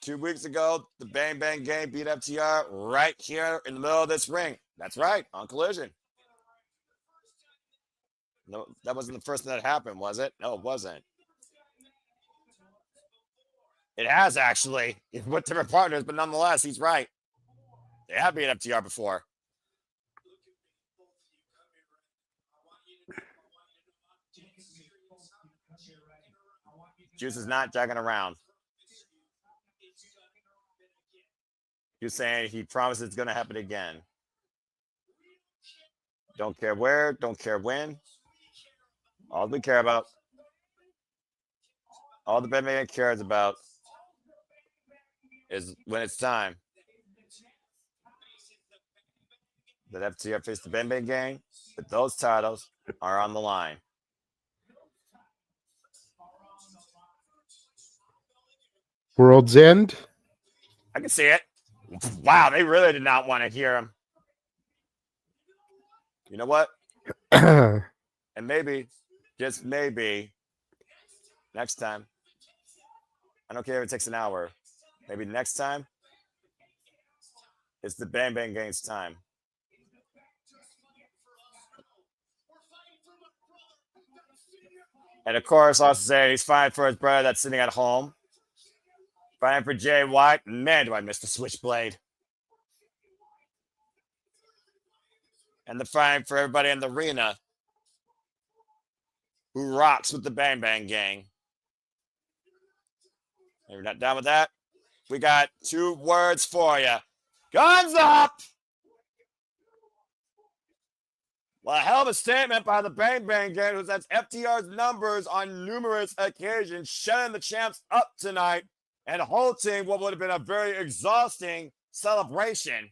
2 weeks ago, the Bang Bang Gang beat FTR right here in the middle of this ring. That's right, on Collision. No, that wasn't the first thing that happened, was it? No, it wasn't. It has, actually, with different partners, but nonetheless, he's right. They have beat FTR before. Juice is not jogging around. He's saying he promises it's going to happen again. Don't care where, don't care when. All we care about, all the Batman cares about is when it's time that FTR face the Bang Bang Gang, that those titles are on the line. World's End. I can see it. Wow, they really did not want to hear him. You know what? And maybe, just maybe, next time, I don't care if it takes an hour, maybe next time, it's the Bang Bang Gang's time. And of course, also say he's fighting for his brother that's sitting at home. Fighting for Jay White. Man, do I miss the Switchblade. And the fighting for everybody in the arena who rocks with the Bang Bang Gang. If you're not done with that, we got 2 words for you. Guns up! Well, a hell of a statement by the Bang Bang Gang, who sets FTR's numbers on numerous occasions, shutting the champs up tonight and halting what would have been a very exhausting celebration.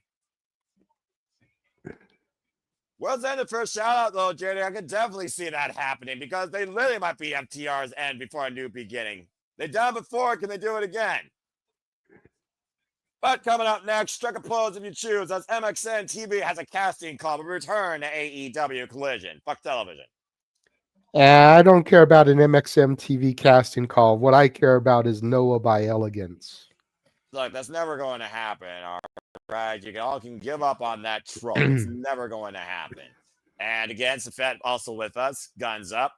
World's End for a shout out, though, JD. I could definitely see that happening because they literally might be FTR's end before a new beginning. They've done it before. Can they do it again? But coming up next, strike a pose if you choose, as MXN TV has a casting call to return to AEW Collision. Fuck television. I don't care about an MXM TV casting call. What I care about is Noah by Elegance. Look, that's never going to happen. All right, you all can give up on that trope. It's never going to happen. And again, Safet also with us, guns up.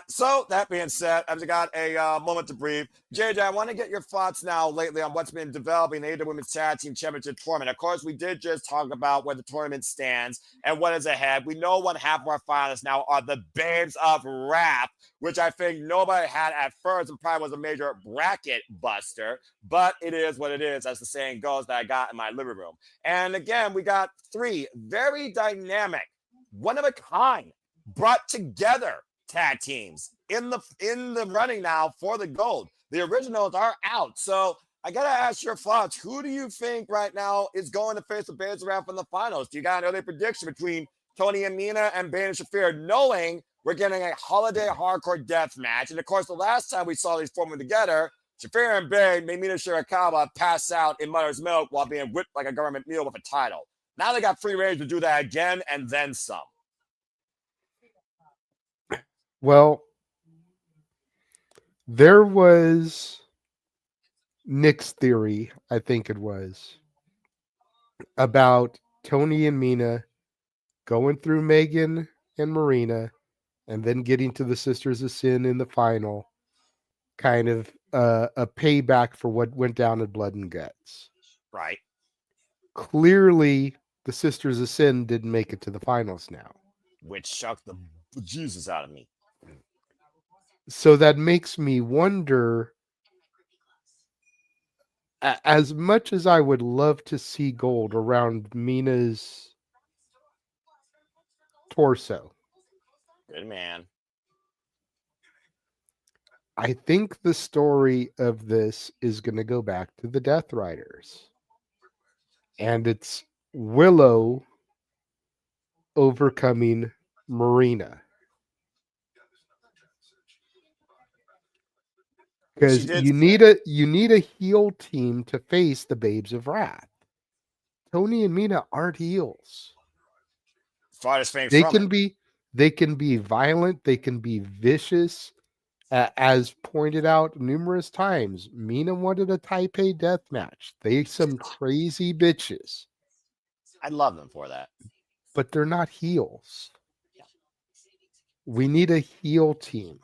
So that being said, I've got a moment to breathe. JJ, I want to get your thoughts now lately on what's been developing the AEW Women's Tag Team Championship Tournament. Of course, we did just talk about where the tournament stands and what is ahead. We know one half of our finalists now are the Babes of Wrath, which I think nobody had at first and probably was a major bracket buster, but it is what it is, as the saying goes, that I got in my living room. And again, we got 3 very dynamic, one of a kind, brought together tag teams in the running now for the gold. The originals are out. So I got to ask your thoughts. Who do you think right now is going to face the Babes of Wrath in the finals? Do you got an early prediction between Tony and Mina and Bane and Shafir, knowing we're getting a holiday hardcore death match? And of course, the last time we saw these forming together, Shafir and Bane made Mina Shirakawa pass out in mother's milk while being whipped like a government meal with a title. Now they got free range to do that again and then some. Well, there was Nick's theory, I think it was, about Tony and Mina going through Megan and Marina and then getting to the Sisters of Sin in the final, kind of a payback for what went down at Blood and Guts. Right. Clearly, the Sisters of Sin didn't make it to the finals now. Which shocked the Jesus out of me. So that makes me wonder, as much as I would love to see gold around Mina's torso. Good man. I think the story of this is going to go back to the Death Riders. And it's Willow overcoming Marina. Because you need a heel team to face the Babes of Wrath. Tony and Mina aren't heels. They can be violent, they can be vicious. As pointed out numerous times, Mina wanted a Taipei death match. They some crazy bitches. I love them for that. But they're not heels. We need a heel team.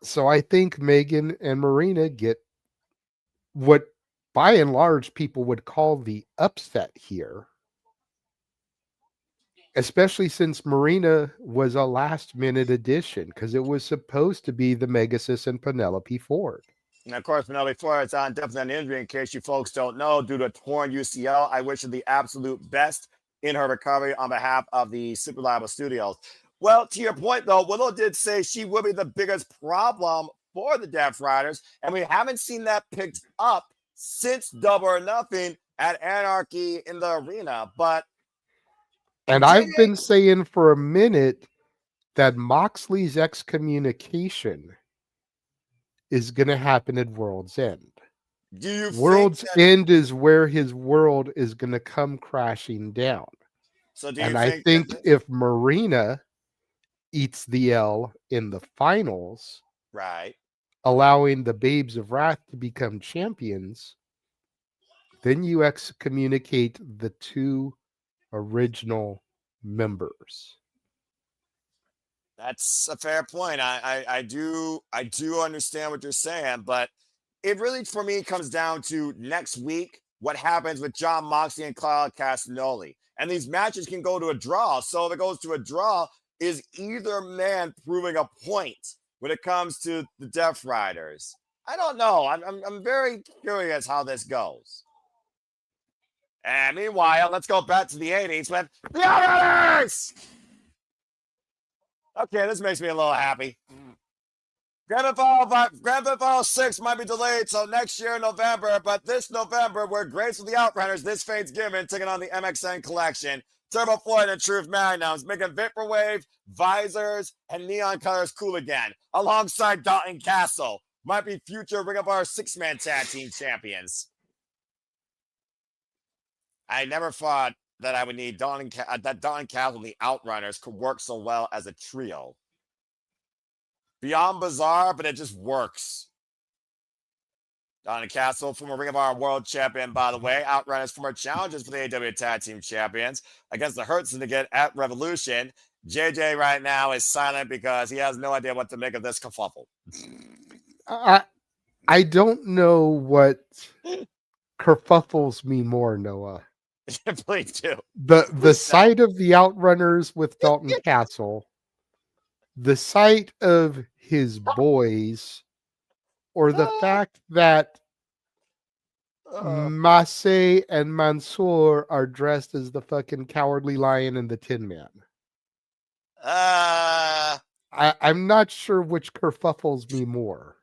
So I think Megan and Marina get what by and large people would call the upset here. Especially since Marina was a last-minute addition, because it was supposed to be the Megasis and Penelope Ford. And of course, Penelope Ford is definitely an injury, in case you folks don't know, due to a torn UCL. I wish her the absolute best in her recovery on behalf of the Super Reliable Studios. Well, to your point, though, Willow did say she will be the biggest problem for the Death Riders, and we haven't seen that picked up since Double or Nothing at Anarchy in the Arena. But and I've been saying for a minute that Moxley's excommunication is going to happen at World's End. World's End is where his world is going to come crashing down. So I think if Marina eats the L in the finals, right, allowing the Babes of Wrath to become champions, then you excommunicate the 2 original members. That's a fair point. I do understand what you're saying, but it really, for me, comes down to next week what happens with Jon Moxley and Claudio Castagnoli. And these matches can go to a draw. So if it goes to a draw, is either man proving a point when it comes to the Death Riders? I don't know. I'm very curious how this goes. And meanwhile, let's go back to the 80s with the Others! Okay, this makes me a little happy. Grand Theft Auto 6 might be delayed till next year in November, but this November, we're Grace with the Outrunners, this Thanksgiving, taking on the MXN Collection. Turbo Floyd and Truth Magnums, making Vaporwave, visors, and neon colors cool again, alongside Dalton Castle. might be future Ring of Honor 6-man tag team champions. I never thought that I would need that Dalton Castle and the Outrunners could work so well as a trio. Beyond bizarre, but it just works. Dalton Castle, former Ring of Honor World Champion, by the way. Outrunners, former challengers for the AEW Tag Team Champions against the Hurt Syndicate at Revolution. JJ right now is silent because he has no idea what to make of this kerfuffle. I don't know what kerfuffles me more, Noah. Please do. The sight of the Outrunners with Dalton Castle, the sight of his boys, or the fact that Massey and Mansoor are dressed as the fucking Cowardly Lion and the Tin Man. I'm not sure which kerfuffles me more.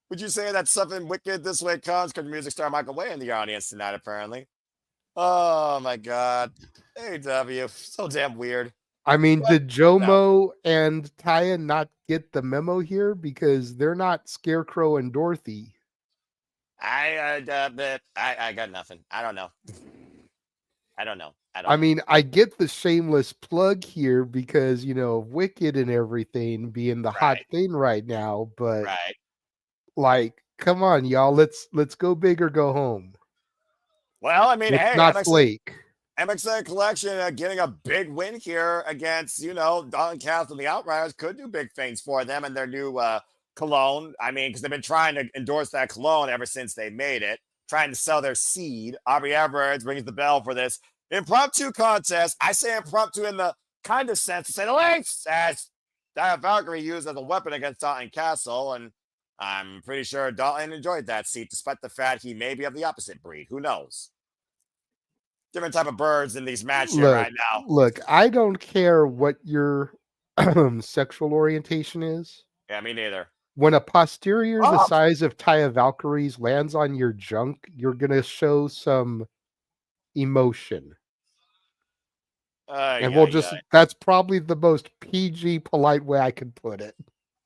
Would you say that something wicked this way comes? Because music star Michael Way in the audience tonight, apparently. Oh my God. AEW, so damn weird. I mean, did Jomo and Taya not get the memo here? Because they're not Scarecrow and Dorothy. I got nothing. I don't know. I mean, I get the shameless plug here because, you know, Wicked and everything being the hot thing right now, but like, come on, y'all, let's go big or go home. Well, I mean, hey, not Flake. MXN Collection getting a big win here against, you know, Dalton Castle and the Outriders could do big things for them and their new cologne. I mean, because they've been trying to endorse that cologne ever since they made it, trying to sell their seed. Aubrey Edwards rings the bell for this impromptu contest. I say impromptu in the kind of sense to say the least, as Valkyrie used as a weapon against Dalton Castle, and I'm pretty sure Dalton enjoyed that seat, despite the fact he may be of the opposite breed. Who knows? Different type of birds in these matches right now. Look, I don't care what your sexual orientation is. Yeah, me neither. When a posterior the size of Taya Valkyrie's lands on your junk, you're going to show some emotion. And we'll that's probably the most PG, polite way I can put it.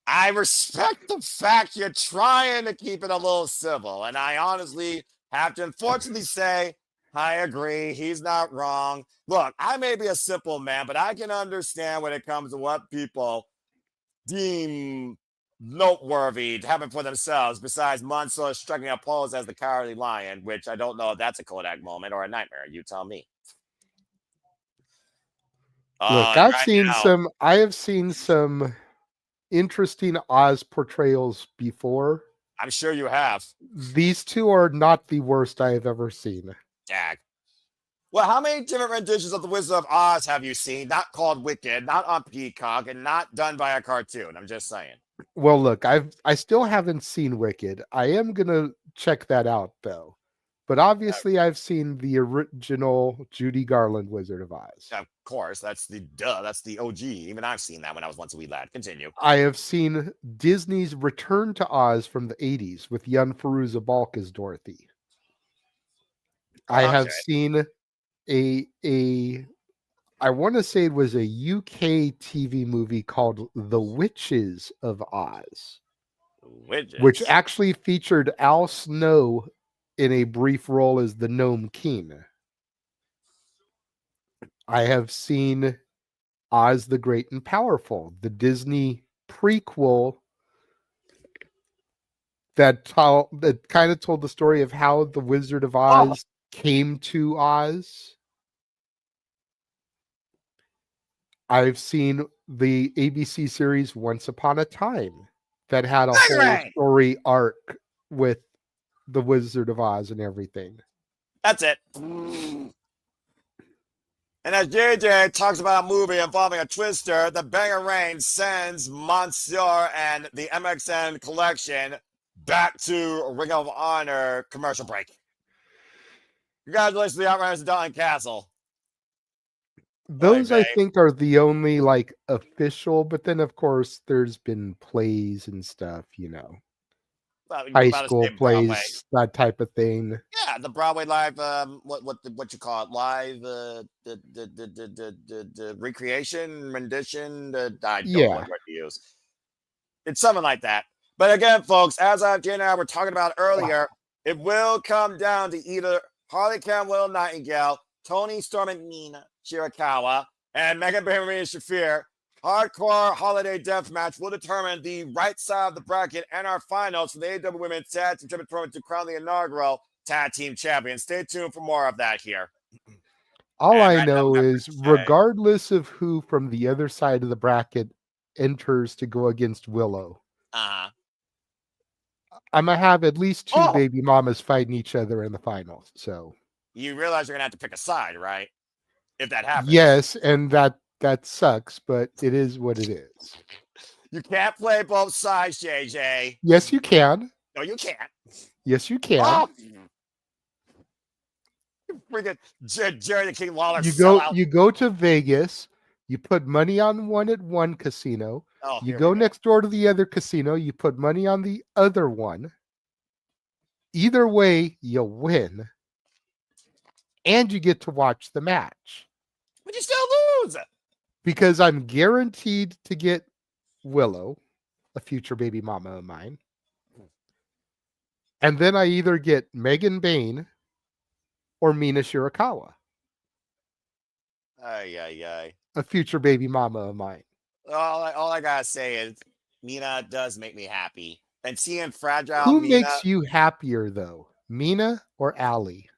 I respect the fact you're trying to keep it a little civil. And I honestly have to unfortunately say, I agree. He's not wrong. Look, I may be a simple man, but I can understand when it comes to what people deem noteworthy to happen for themselves, besides Mansoor striking a pose as the Cowardly Lion, which I don't know if that's a Kodak moment or a nightmare. You tell me. Look, I have seen some interesting Oz portrayals before. I'm sure you have. These two are not the worst I have ever seen. Dag. Well, how many different renditions of The Wizard of Oz have you seen? Not called Wicked, not on Peacock, and not done by a cartoon. I'm just saying. Well, look, I still haven't seen Wicked. I am gonna check that out though. But obviously, I've seen the original Judy Garland Wizard of Oz. Of course, that's the OG. Even I've seen that when I was once a wee lad. Continue. I have seen Disney's Return to Oz from the 80s with Jan Firuza Balk as Dorothy. I have seen I want to say it was a UK TV movie called The Witches of Oz. Which actually featured Al Snow in a brief role as the Gnome King. I have seen Oz the Great and Powerful, the Disney prequel that kind of told the story of how the Wizard of Oz came to Oz. I've seen the ABC series Once Upon a Time that had a whole story arc with the Wizard of Oz and everything. That's it. And as JJ talks about a movie involving a twister, the Banger Rain sends Monsieur and the MXN Collection back to Ring of Honor commercial break. Congratulations to the Outriders of Dalton Castle. Those I think are the only like official, but then of course there's been plays and stuff, you know. High school plays, Broadway. That type of thing. Yeah, the Broadway live, what you call it, live, the recreation rendition. I don't know what word to use. It's something like that. But again, folks, as Jay and I were talking about earlier, it will come down to either Harley Cam, Will Nightingale, Tony Storm and Mina Shirakawa, and Megan Bailey and Shafir. Hardcore Holiday Death Match will determine the right side of the bracket and our finals for the AEW Women's Tag Team Championship Tournament to crown the inaugural Tag Team Champion. Stay tuned for more of that here. All I know is, regardless of who from the other side of the bracket enters to go against Willow, I'm gonna have at least two baby mamas fighting each other in the finals. So you realize you're gonna have to pick a side, right? If that happens. Yes, and that sucks, but it is what it is. You can't play both sides, JJ. Yes, you can. No, you can't. Yes, you can. Oh! Freaking Jerry the King Lawler. You go to Vegas. You put money on one at one casino. You go next door to the other casino. You put money on the other one. Either way, you win, and you get to watch the match. But you still lose. Because I'm guaranteed to get Willow, a future baby mama of mine. And then I either get Megan Bain or Mina Shirakawa. Ay. A future baby mama of mine. All I gotta say is Mina does make me happy. And seeing fragile Who Mina, makes you happier though? Mina or Allie?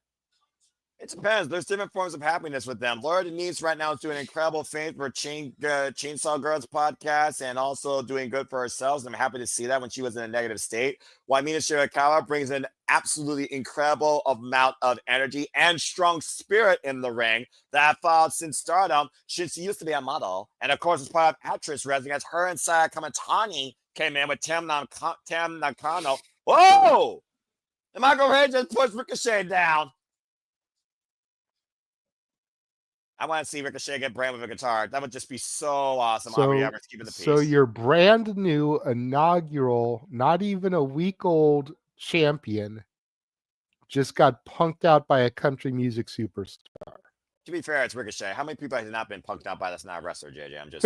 it depends. There's different forms of happiness with them. Laura Denise right now is doing incredible things for Chainsaw Girls podcast and also doing good for herself. I'm happy to see that when she was in a negative state. While Mina Shirakawa brings an absolutely incredible amount of energy and strong spirit in the ring that I've followed since Stardom. She used to be a model. And of course, as part of actress residence, her and Saya Kamatani came in with Tam Nakano. Whoa! And Michael Hayes just pushed Ricochet down. I want to see Ricochet get brand with a guitar. That would just be so awesome. Aubrey Edwards keeping the peace. So your brand new inaugural, not even a week old champion just got punked out by a country music superstar. To be fair, it's Ricochet. How many people have not been punked out by this not wrestler, JJ? I'm just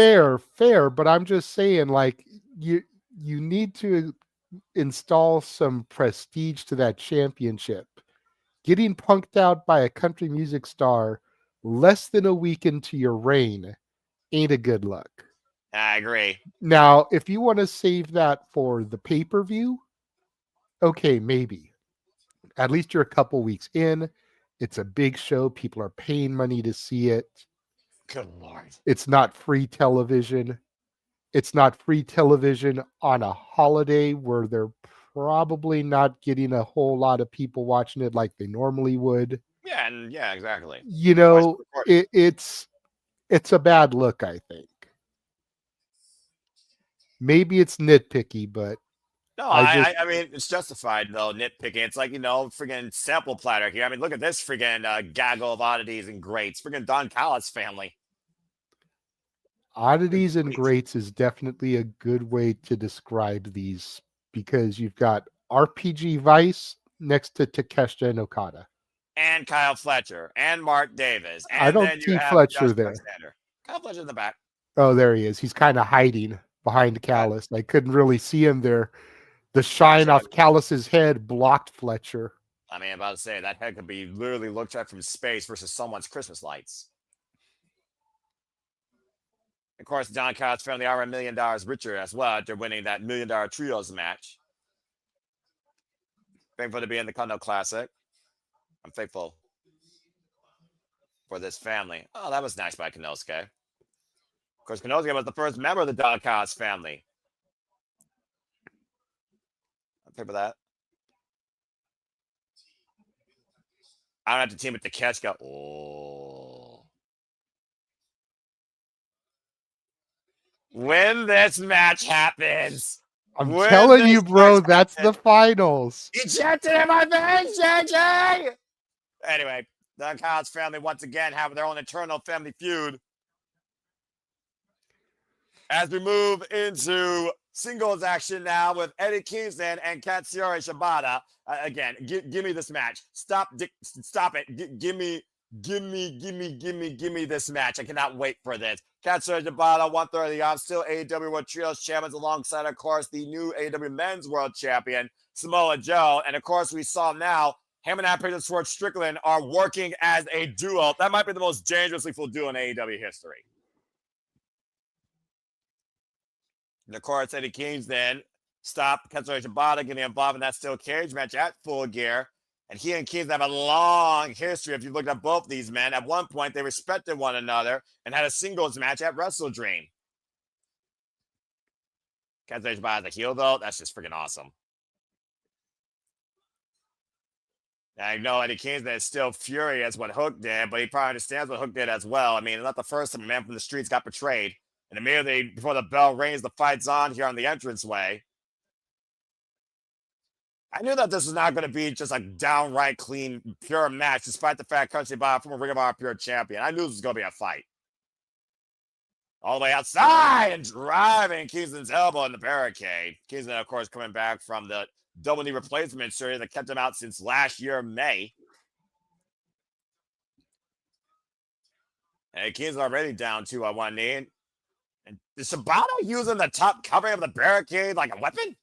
fair, but I'm just saying, like, you need to install some prestige to that championship. Getting punked out by a country music star less than a week into your reign ain't a good look. I agree. Now, if you want to save that for the pay-per-view, okay, maybe. At least you're a couple weeks in. It's a big show. People are paying money to see it. Good Lord. It's not free television. It's not free television on a holiday where they're probably not getting a whole lot of people watching it like they normally would. Yeah, exactly. You know, it's a bad look, I think. Maybe it's nitpicky, but no, I mean, it's justified though, nitpicking. It's like, friggin' sample platter here. I mean, look at this friggin' gaggle of oddities and greats. Friggin' Don Callis family. Oddities and greats is definitely a good way to describe these because you've got RPG Vice next to Takeshita and Okada. And Kyle Fletcher and Mark Davis. And I don't see Fletcher there. Kyle Fletcher's in the back. Oh, there he is. He's kind of hiding behind Callis. I couldn't really see him there. The shine off Callis's head blocked Fletcher. I mean, I'm about to say that head could be literally looked at from space versus someone's Christmas lights. Of course, Don Callis family are $1 million richer as well after winning that $1 million trios match. Thankful to be in the Kondo Classic. I'm thankful for this family. Oh, that was nice by Konosuke. Of course, Konosuke was the first member of the Don Callis family. I'm thankful for that. I don't have to team with the Ketchka. Oh. When this match happens. I'm telling you, bro, that's the finals. Ejected in my face, JJ! Anyway, the Callis family once again have their own internal family feud. As we move into singles action now with Eddie Kingston and Katsuyori Shibata. Again, give me this match. Stop it. Give me this match. I cannot wait for this. Katsura Shibata, 1/3 of the arm, still AEW World Trios champions alongside, of course, the new AEW Men's World Champion, Samoa Joe. And, of course, we saw now him and Page Swerve Strickland are working as a duo. That might be the most dangerously full duo in AEW history. And, of course, Eddie Kings then stopped Katsura Shibata getting involved in that steel cage match at Full Gear. And he and Kings have a long history. If you look at both these men, at one point they respected one another and had a singles match at Wrestle Dream. Katsura Shibata as a heel, though, that's just freaking awesome. And I know Eddie Kingston is still furious what Hook did, but he probably understands what Hook did as well. I mean, it's not the first time a man from the streets got betrayed. And immediately before the bell rings, the fight's on here on the entranceway. I knew that this was not going to be just a downright clean, pure match, despite the fact Country Bob from a Ring of Honor Pure Champion. I knew this was going to be a fight. All the way outside and driving Kingston's elbow in the barricade. Kingston, of course, coming back from the double knee replacement surgery that kept him out since last year, May. And Kingston already down to one knee. And is Shibata using the top covering of the barricade like a weapon?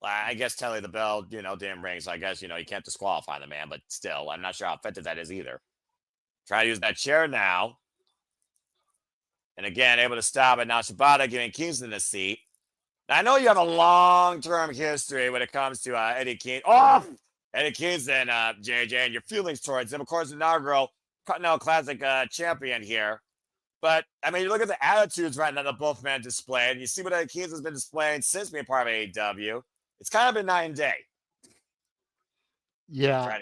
Well, I guess Telly the bell, didn't ring. So I guess, you can't disqualify the man. But still, I'm not sure how effective that is either. Try to use that chair now. And again, able to stop it. Now Shibata giving Kingston a seat. Now, I know you have a long-term history when it comes to Eddie Kingston. Oh! Eddie Kingston, JJ, and your feelings towards him. Of course, inaugural Continental Classic champion here. But, I mean, you look at the attitudes right now that both men displayed. And you see what Eddie Kingston's been displaying since being part of AEW. It's kind of been night and day. Yeah.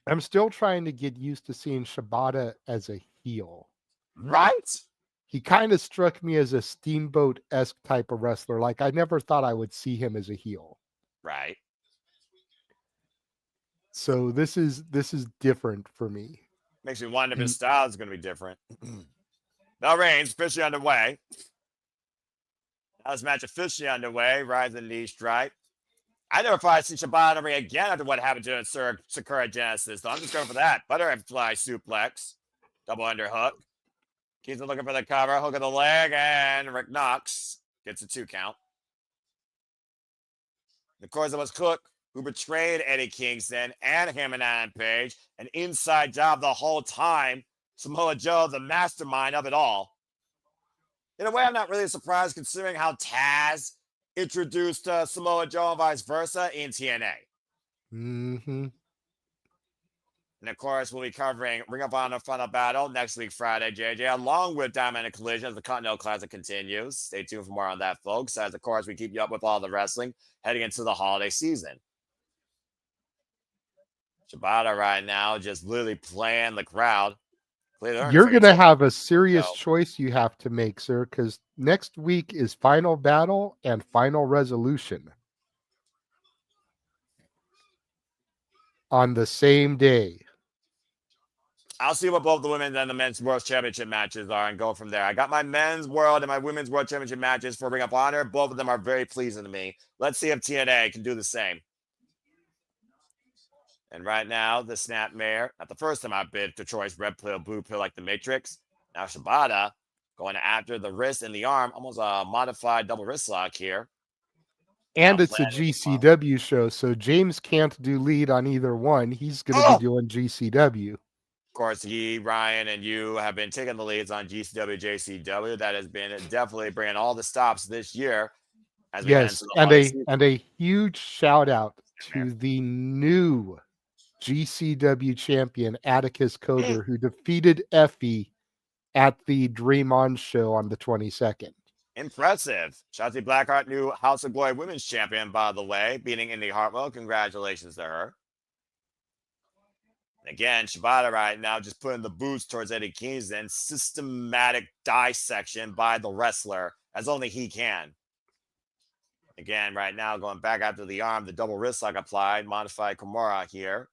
I'm still trying to get used to seeing Shibata as a heel. Right? He kind of struck me as a Steamboat-esque type of wrestler. Like, I never thought I would see him as a heel. Right. So this is different for me. Makes me wonder if his style is going to be different. Bell Reigns officially underway. Now this match officially underway. Rising knee strike. I never thought I'd see Shibata ring again after what happened to Sakura Genesis. So I'm just going for that. Butterfly suplex. Double underhook. Kingston looking for the cover. Hook of the leg. And Rick Knox gets a 2 count. Of course, it was Cook who betrayed Eddie Kingston and him and Adam Page. An inside job the whole time. Samoa Joe, the mastermind of it all. In a way, I'm not really surprised considering how Taz introduced Samoa Joe and vice versa in TNA. Mm-hmm. And of course, we'll be covering Ring of Honor Final Battle next week, Friday, JJ, along with Diamond and Collision as the Continental Classic continues. Stay tuned for more on that, folks. As of course, we keep you up with all the wrestling heading into the holiday season. Shibata right now just literally playing the crowd. You're going to have a serious choice you have to make, sir, because next week is Final Battle and Final Resolution on the same day. I'll see what both the women's and the men's World Championship matches are and go from there. I got my men's world and my women's World Championship matches for Ring of Honor. Both of them are very pleasing to me. Let's see if TNA can do the same. And right now, the Snapmare, not the first time I've bid for choice, red pill, blue pill like the Matrix. Now Shibata going after the wrist and the arm, almost a modified double wrist lock here. And now it's a GCW show, so James can't do lead on either one. He's going to be doing GCW. Of course, Ryan, and you have been taking the leads on GCW, JCW. That has been definitely bringing all the stops this year. As we yes, and a huge shout out to the new GCW champion Atticus Cogar, who defeated Effie at the Dream On show on the 22nd. Impressive. Shotzi Blackheart, new House of Glory Women's Champion, by the way, beating Indy Hartwell. Congratulations to her. Again, Shibata right now just putting the boots towards Eddie Kingston. Systematic dissection by the wrestler, as only he can. Again, right now, going back after the arm, the double wrist lock applied, modified Kimura here.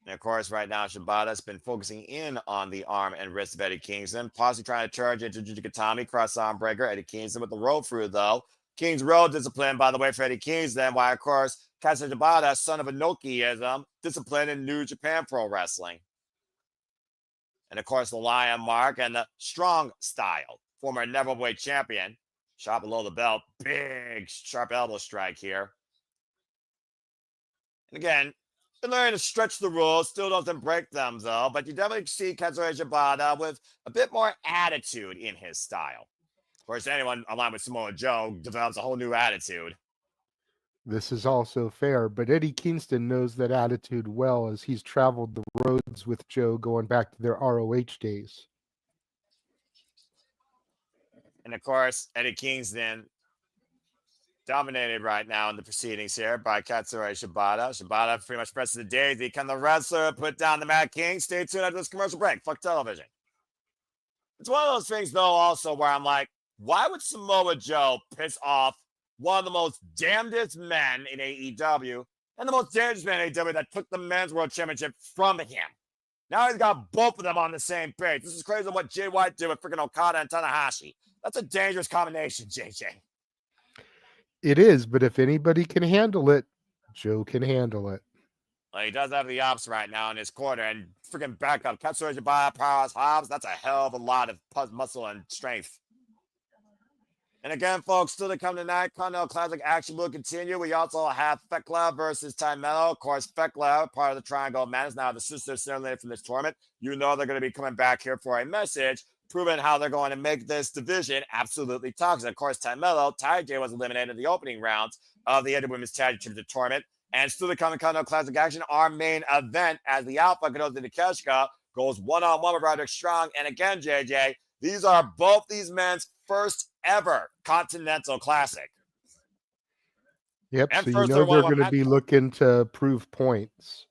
And of course, right now, Shibata's been focusing in on the arm and wrist of Eddie Kingston. Possibly trying to charge into Jujikatami, cross arm breaker. Eddie Kingston with the roll through, though. King's Row discipline, by the way, for Eddie Kingston. Why, of course, Katsura Shibata, son of Inokiism, discipline in New Japan Pro Wrestling. And of course, the Lion Mark and the Strong Style, former Never Weight champion. Shot below the belt. Big sharp elbow strike here. And again, been learning to stretch the rules. Still doesn't break them, though. But you definitely see Katsuyori Shibata with a bit more attitude in his style. Of course, anyone aligned with Samoa Joe develops a whole new attitude. This is also fair, but Eddie Kingston knows that attitude well as he's traveled the roads with Joe going back to their ROH days. And of course, Eddie Kingston dominated right now in the proceedings here by Katsuyori Shibata. Shibata pretty much presses the daisy. Can the wrestler put down the Mad King? Stay tuned after this commercial break. Fuck television. It's one of those things, though, also where I'm like, why would Samoa Joe piss off one of the most damnedest men in AEW and the most dangerous man in AEW that took the men's world championship from him? Now he's got both of them on the same page. This is crazy what Jay White did with freaking Okada and Tanahashi. That's a dangerous combination, JJ. It is, but if anybody can handle it, Joe can handle it. Well, he does have the ops right now in his corner and freaking backup. Katsuyori Shibata, Powerhouse Hobbs. That's a hell of a lot of muscle and strength. And again, folks, still to come tonight, Continental Classic action will continue. We also have Fekla versus Ty Mello. Of course, Fekla, part of the Triangle of Madness, now the sister eliminated from this tournament. You know they're going to be coming back here for a message, proving how they're going to make this division absolutely toxic. Of course, Ty Mello, Ty J was eliminated in the opening rounds of the AEW Women's Tag Team Tournament. And still to come in Continental Classic action, our main event as the Alpha Kadoza Takeshita goes one-on-one with Roderick Strong. And again, JJ, these are both these men's first ever Continental Classic. Yep, and so you know they're going to be looking to prove points.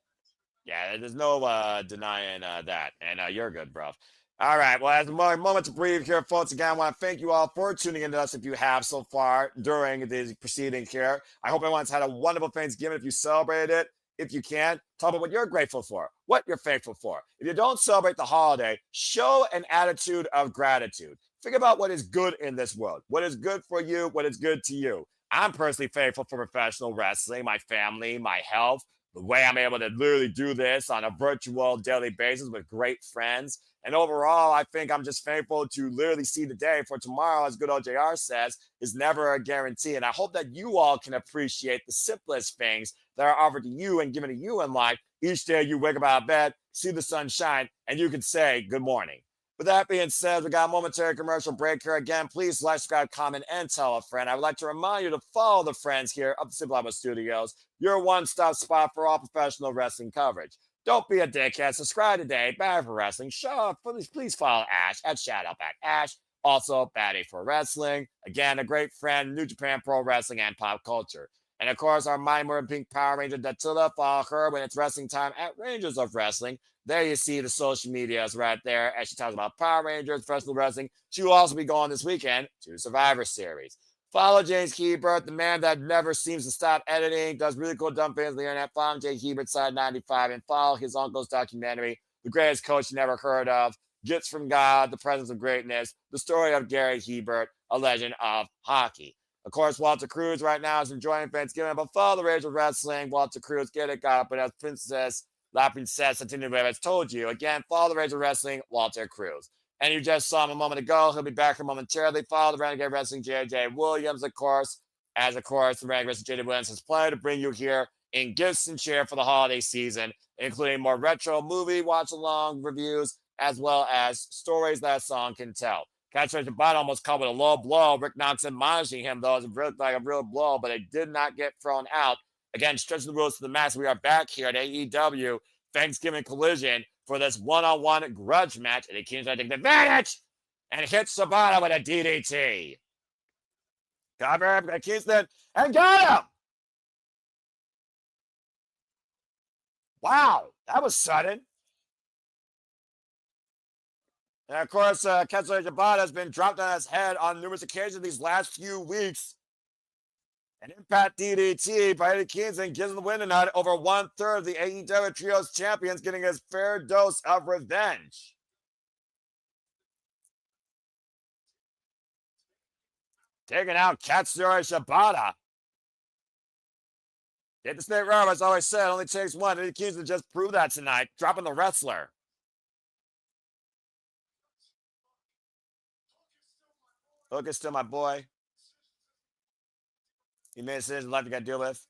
Yeah, there's no denying that. And you're good, bro. All right, well, as a moment to breathe here, folks, again, I want to thank you all for tuning into us if you have so far during the proceedings here. I hope everyone's had a wonderful Thanksgiving if you celebrated it. If you can, talk about what you're grateful for, what you're thankful for. If you don't celebrate the holiday, show an attitude of gratitude. Think about what is good in this world, what is good for you, what is good to you. I'm personally thankful for professional wrestling, my family, my health, the way I'm able to literally do this on a virtual daily basis with great friends. And overall, I think I'm just thankful to literally see the day, for tomorrow, as good old JR says, is never a guarantee. And I hope that you all can appreciate the simplest things that are offered to you and given to you in life. Each day you wake up out of bed, see the sun shine, and you can say good morning. With that being said, we got a momentary commercial break here. Again, please like, subscribe, comment, and tell a friend. I would like to remind you to follow the friends here of the Simple Alpha Studios, your one-stop spot for all professional wrestling coverage. Don't be a dickhead. Subscribe today. Bad for Wrestling. Show up. Please follow Ash at Shadowback. Also Batty for Wrestling. Again, a great friend, New Japan Pro Wrestling and pop culture. And of course, our Mighty Morphin Pink Power Ranger, Datilla. Follow her when it's wrestling time at Rangers of Wrestling. There you see the social medias right there as she talks about Power Rangers, professional wrestling. She will also be going this weekend to Survivor Series. Follow James Hebert, the man that never seems to stop editing, does really cool dumb things on the internet. Follow Jay Hebert, Side 95, and follow his uncle's documentary, The Greatest Coach You Never Heard of, Gifts from God, The Presence of Greatness, the story of Gary Hebert, a legend of hockey. Of course, Walter Cruz right now is enjoying Thanksgiving, but follow the Rage of Wrestling. Walter Cruz, get it, got it, but as Princess, La Princess, has told you. Again, follow the Rage of Wrestling, Walter Cruz. And you just saw him a moment ago. He'll be back here momentarily. Follow the Renegade Wrestling J.J. Williams, of course. As, of course, the Renegade Wrestling J.J. Williams has plenty to bring you here in gifts and cheer for the holiday season, including more retro movie watch-along reviews, as well as stories that a song can tell. Katsuyori Shibata almost caught with a low blow. Rick Knox admonishing him, though, it was like a real blow, but it did not get thrown out. Again, stretching the rules to the max. We are back here at AEW Thanksgiving Collision for this one-on-one grudge match, and he keeps trying to take the advantage and hits Shibata with a DDT. Cover Kingston and got him. Wow, that was sudden. And of course, Katsuyori Shibata has been dropped on his head on numerous occasions these last few weeks. An impact DDT by Eddie Kingston gives him the win tonight over 1/3 of the AEW Trios champions, getting his fair dose of revenge. Taking out Katsuyori Shibata. Hit the state row, as I always said, only takes one. Eddie Kingston just proved that tonight, dropping the wrestler. Hook is still my boy. He made a decision in life you got to deal with.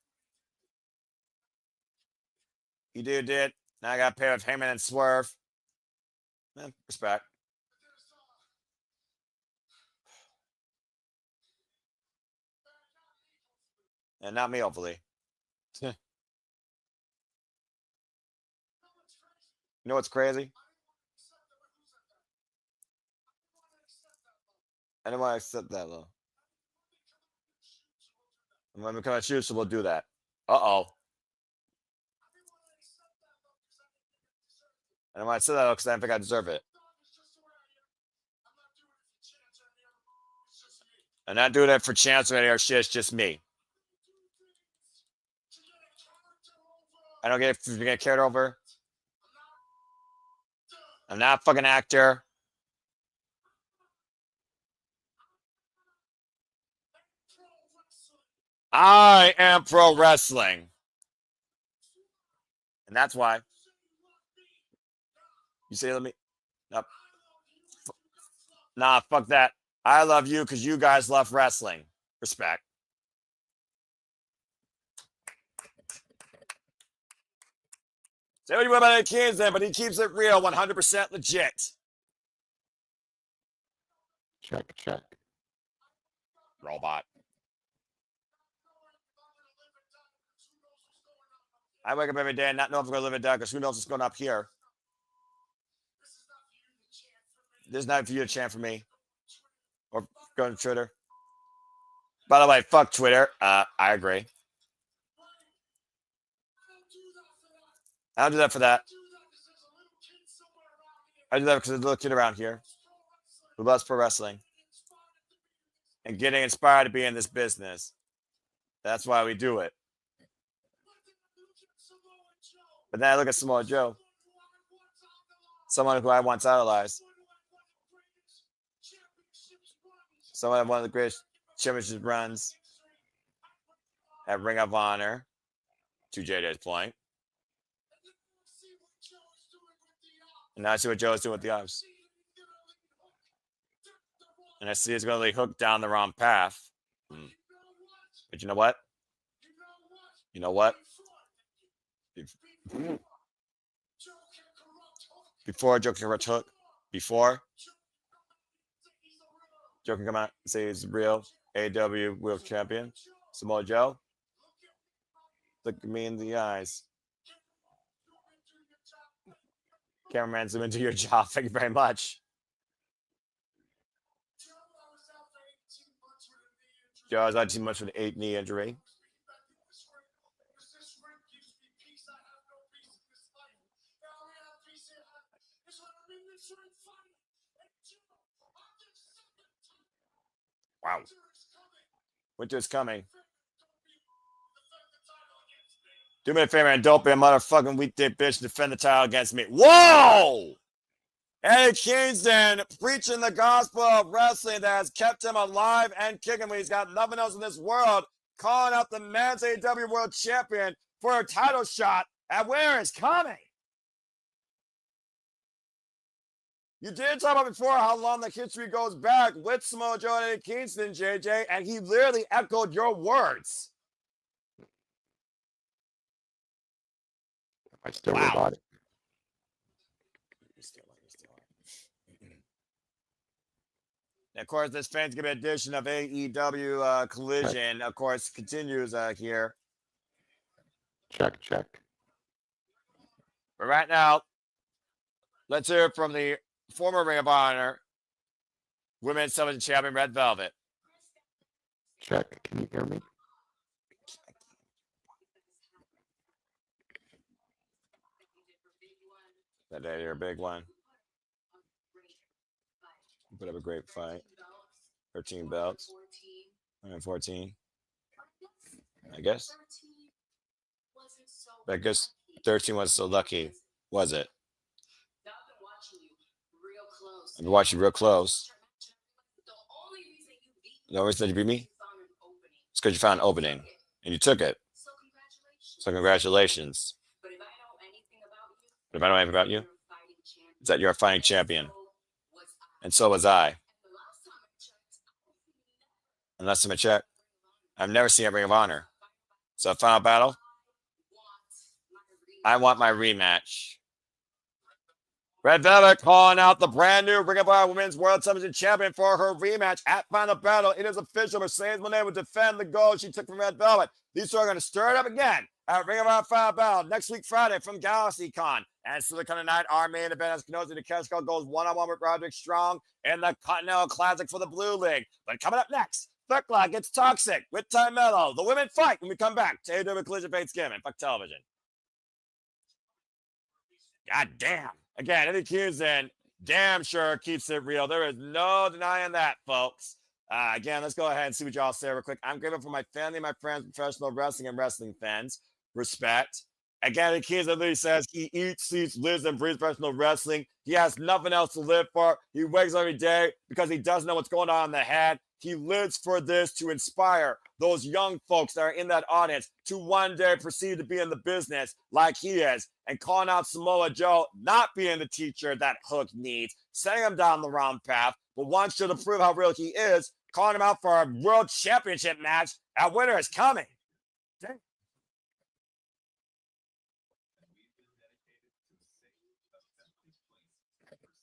He did. Now I got to pay with Heyman and Swerve. Respect. And not me, hopefully. You know what's crazy? I don't want to accept that, though. And when we come at you, so we'll do that. Uh-oh. I don't want to say that because I don't think I deserve it. I'm not doing it for chance or any other shit. It's just me. I don't get if you get cared over. I'm not a fucking actor. I am pro wrestling. And that's why. You say, let me. Nope. Nah, fuck that. I love you because you guys love wrestling. Respect. Say what you want about the kids then, but he keeps it real, 100% legit. Check. Robot. I wake up every day and not know if I'm going to live or die because who knows what's going up here. This is not for you to chant for me. Or go to Twitter. By the way, fuck Twitter. I agree. I don't do that for that. I do that because there's a little kid around here who loves pro wrestling and getting inspired to be in this business. That's why we do it. But then I look at Samoa Joe, someone who I once idolized, someone that one of the greatest championship runs at Ring of Honor, to JJ's point. And now I see what Joe is doing with the arms. And I see he's going to lay Hook down the wrong path. But you know what? Before Joe can rush Hook, before Joe can come out and say he's the real AEW World Champion, Samoa Joe, look at me in the eyes. Cameraman, zoom into your job. Thank you very much. Joe has not too much for the 8 knee injury. Wow. Winter's coming. Do me a favor and don't be a motherfucking weekday bitch and defend the title against me. Whoa! Eddie Kingston preaching the gospel of wrestling that has kept him alive and kicking when he's got nothing else in this world, calling out the men's AEW World Champion for a title shot at Winter is Coming. You did talk about before how long the history goes back with Samoa Joe and Eddie Kingston, JJ, and he literally echoed your words. I still about it. And of course, this Thanksgiving edition of AEW Collision, of course, continues here. Check. But right now, let's hear from the former Ring of Honor Women's Television Champion, Red Velvet. Check. Can you hear me? That day, your big one. Put up a great fight. 13 belts. 114. I guess. But I guess 13 wasn't so lucky, was it? I've been watching you real close. The only reason that you beat me? It's because you found an opening and you took it. So congratulations. But if I know anything about you, it's that you're a fighting champion. And so was I. Unless I'm a check. I've never seen a Ring of Honor. So final battle. I want my rematch. Red Velvet calling out the brand new Ring of Honor Women's World Television Champion for her rematch at Final Battle. It is official. Mercedes Moné will defend the gold she took from Red Velvet. These two are going to stir it up again at Ring of Honor Final Battle next week Friday from GalaxyCon. And Silicon tonight, our main event as Kenosi Takeshita goes one-on-one with Roderick Strong in the Continental Classic for the Blue League. But coming up next, Thekla gets toxic with Ty Mello. The women fight when we come back to AEW Collision Thanksgiving. Fuck television. God damn. Again, Eddie Kingston damn sure keeps it real. There is no denying that, folks. Again, let's go ahead and see what y'all say real quick. I'm grateful for my family, my friends, professional wrestling and wrestling fans. Respect. Again, Eddie Kingston literally says he eats, sleeps, lives, and breathes professional wrestling. He has nothing else to live for. He wakes every day because he doesn't know what's going on in the head. He lives for this to inspire those young folks that are in that audience to one day proceed to be in the business like he is, and calling out Samoa Joe not being the teacher that Hook needs, setting him down the wrong path, but wants you to prove how real he is, calling him out for a world championship match at Winter is Coming. Dang.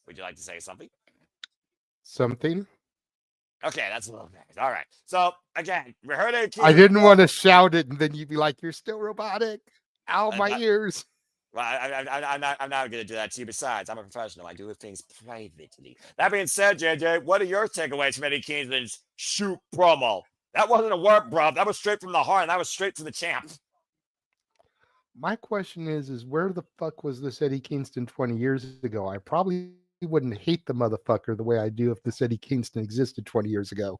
Would you like to say something? Something? Okay, that's a little bit. All right. So, again, we heard it. I didn't want to shout it, and then you'd be like, you're still robotic. Ow, my ears. Well, I'm not going to do that to you. Besides, I'm a professional. I do things privately. That being said, JJ, what are your takeaways from Eddie Kingston's shoot promo? That wasn't a work, bro. That was straight from the heart, and that was straight to the champ. My question is where the fuck was this Eddie Kingston 20 years ago? I probably wouldn't hate the motherfucker the way I do if this Eddie Kingston existed 20 years ago.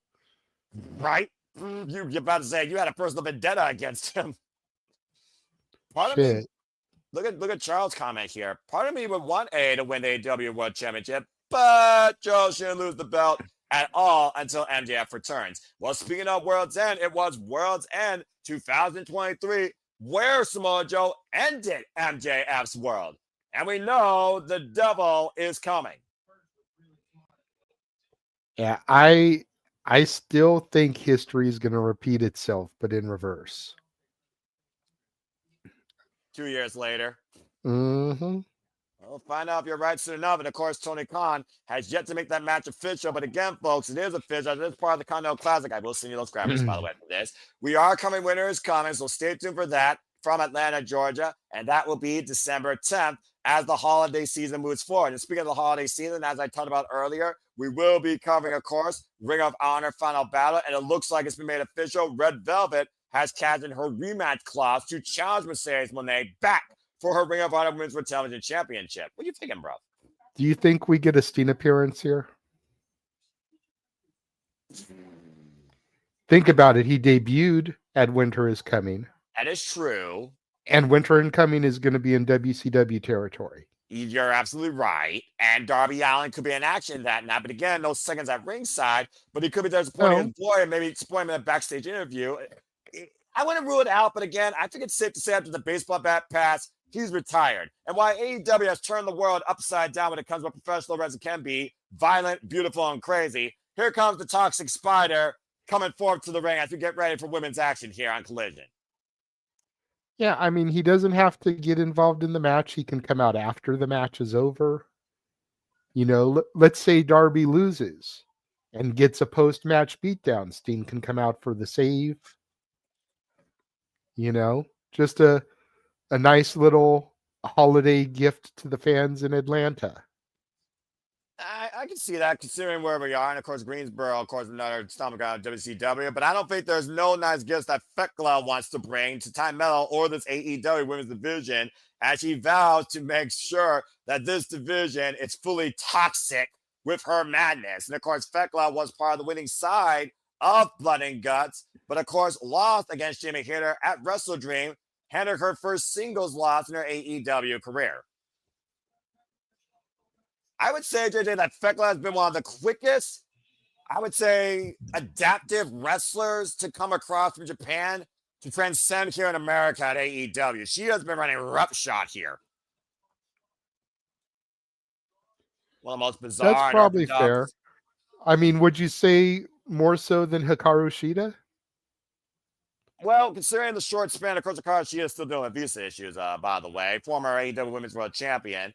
Right? You're about to say you had a personal vendetta against him. Part of me, look at Charles' comment here. Part of me would want A to win the AEW World Championship, but Joe shouldn't lose the belt at all until MJF returns. Well, speaking of World's End, it was World's End 2023 where Samoa Joe ended MJF's world. And we know the devil is coming. Yeah, I still think history is going to repeat itself, but in reverse. 2 years later. Mm-hmm. We'll find out if you're right soon enough. And of course, Tony Khan has yet to make that match official. But again, folks, it is official. It is part of the Continental Classic. I will send you those graphics, by the way, for this. We are coming. Winter is coming. So stay tuned for that from Atlanta, Georgia. And that will be December 10th as the holiday season moves forward. And speaking of the holiday season, as I talked about earlier, we will be covering, of course, Ring of Honor Final Battle. And it looks like it's been made official. Red Velvet has cashed in her rematch clause to challenge Mercedes Moné back for her Ring of Honor Women's World Television Championship. What are you thinking, bro? Do you think we get a Steen appearance here? Think about it. He debuted at Winter is Coming. That is true. And Winter is Coming is going to be in WCW territory. You're absolutely right. And Darby Allin could be in action that night. But again, those seconds at ringside. But he could be there supporting his boy and maybe supporting him in a backstage interview. I wouldn't rule it out. But again, I think it's safe to say after the baseball bat pass, he's retired. And why AEW has turned the world upside down when it comes to what professional wrestling can be, violent, beautiful, and crazy. Here comes the Toxic Spider coming forward to the ring as we get ready for women's action here on Collision. Yeah, I mean, he doesn't have to get involved in the match. He can come out after the match is over. You know, let's say Darby loses and gets a post-match beatdown. Steen can come out for the save. You know, just a nice little holiday gift to the fans in Atlanta. I can see that considering where we are. And of course, Greensboro, of course, another stomping ground of WCW. But I don't think there's no nice gifts that Thekla wants to bring to Ty Mello or this AEW women's division as she vows to make sure that this division is fully toxic with her madness. And of course, Thekla was part of the winning side of Blood and Guts, but of course, lost against Jamie Hayter at Wrestle Dream, handed her first singles loss in her AEW career. I would say, JJ, that Thekla has been one of the quickest, I would say, adaptive wrestlers to come across from Japan to transcend here in America at AEW. She has been running roughshod here. One of the most bizarre. That's probably fair. I mean, would you say more so than Hikaru Shida? Well, considering the short span, of course, Hikaru Shida is still dealing with visa issues, by the way. Former AEW Women's World Champion.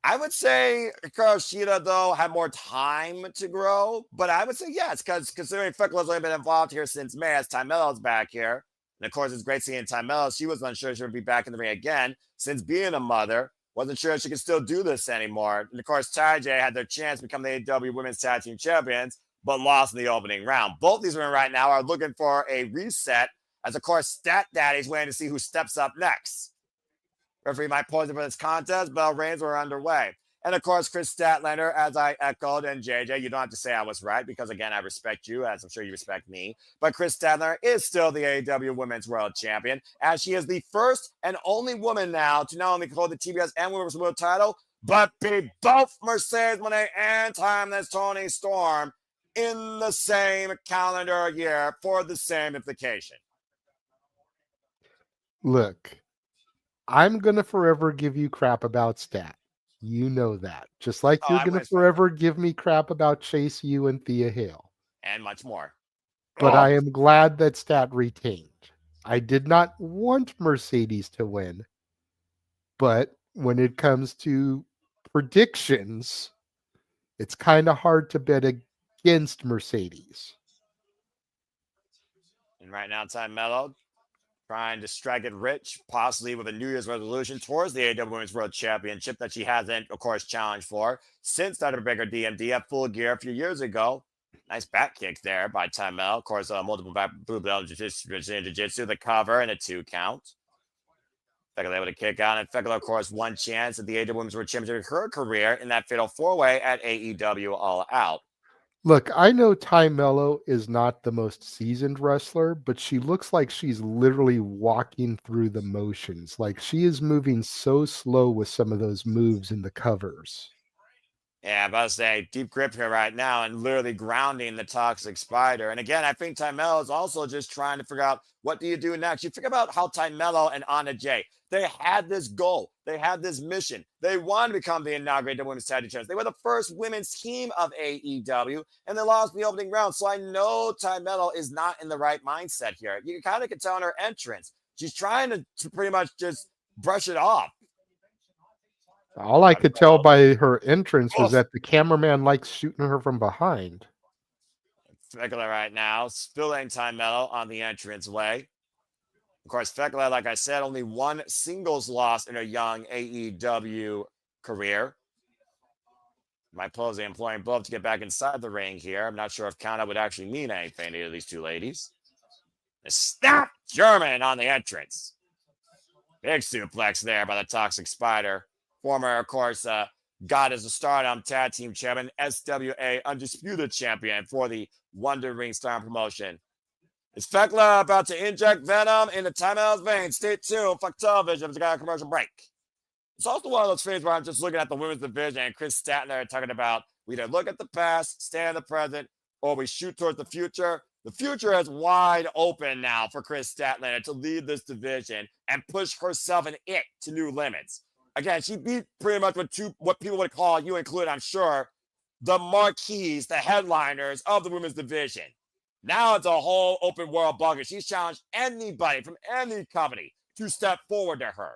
I would say Hikaru Shida, though, had more time to grow. But I would say yes, because considering Fekula's only been involved here since May, as Ty Mello's back here. And of course, it's great seeing Ty Mello. She was unsure she would be back in the ring again since being a mother. Wasn't sure she could still do this anymore. And of course, Ty J had their chance to become the AEW Women's Tag Team Champions, but lost in the opening round. Both these women right now are looking for a reset, as of course, Stat Daddy's waiting to see who steps up next. Referee might pause it for this contest. Bell reigns were underway. And of course, Chris Statlander, as I echoed, and JJ, you don't have to say I was right because, again, I respect you, as I'm sure you respect me. But Chris Statlander is still the AEW Women's World Champion, as she is the first and only woman now to not only hold the TBS and Women's World title, but be both Mercedes Moné and Timeless Toni Storm in the same calendar year for the same implication. Look, I'm going to forever give you crap about Stat. You know that. Just like you're going to forever give me crap about Chase U and Thea Hale. And much more. But I am glad that Stat retained. I did not want Mercedes to win. But when it comes to predictions, it's kind of hard to bet against Mercedes. And right now, Ty Mello trying to strike it rich, possibly with a New Year's resolution towards the AEW Women's World Championship that she hasn't, of course, challenged for since that Underbreaker DMD at Full Gear a few years ago. Nice back kick there by Ty Mello. Of course, multiple back blue belt jiu-jitsu, the cover, and a 2 count. Fekula able to kick out, and Fekula, of course, one chance at the AEW Women's World Championship of her career in that fatal 4-way at AEW All Out. Look, I know Ty Mello is not the most seasoned wrestler, but she looks like she's literally walking through the motions. Like she is moving so slow with some of those moves in the covers. Yeah, I'm about to say deep grip here right now and literally grounding the Toxic Spider. And again, I think Ty Mello is also just trying to figure out what do you do next. You think about how Ty Mello and Anna Jay, they had this goal. They had this mission. They wanted to become the inaugurated women's tag team champions. They were the first women's team of AEW, and they lost the opening round. So I know Ty Mello is not in the right mindset here. You kind of can tell in her entrance. She's trying to pretty much just brush it off. All I could tell by her entrance was that the cameraman likes shooting her from behind. Fekula right now, spilling Ty Mello on the entrance way. Of course, Fekula, like I said, only one singles loss in her young AEW career. Might pose the employing both to get back inside the ring here. I'm not sure if countout would actually mean anything to either of these two ladies. A snap German on the entrance. Big suplex there by the Toxic Spider. Former, of course, Goddess of Stardom Tag Team Champion, SWA Undisputed Champion for the Wonder Ring Star promotion. Is Fekula about to inject venom into Ty Mello's veins? Stay tuned for television. It's got a commercial break. It's also one of those things where I'm just looking at the women's division and Chris Statler talking about we either look at the past, stay in the present, or we shoot towards the future. The future is wide open now for Chris Statlander to lead this division and push herself and it to new limits. Again, she beat pretty much what people would call, you included, I'm sure, the marquees, the headliners of the women's division. Now it's a whole open world bucket. She's challenged anybody from any company to step forward to her.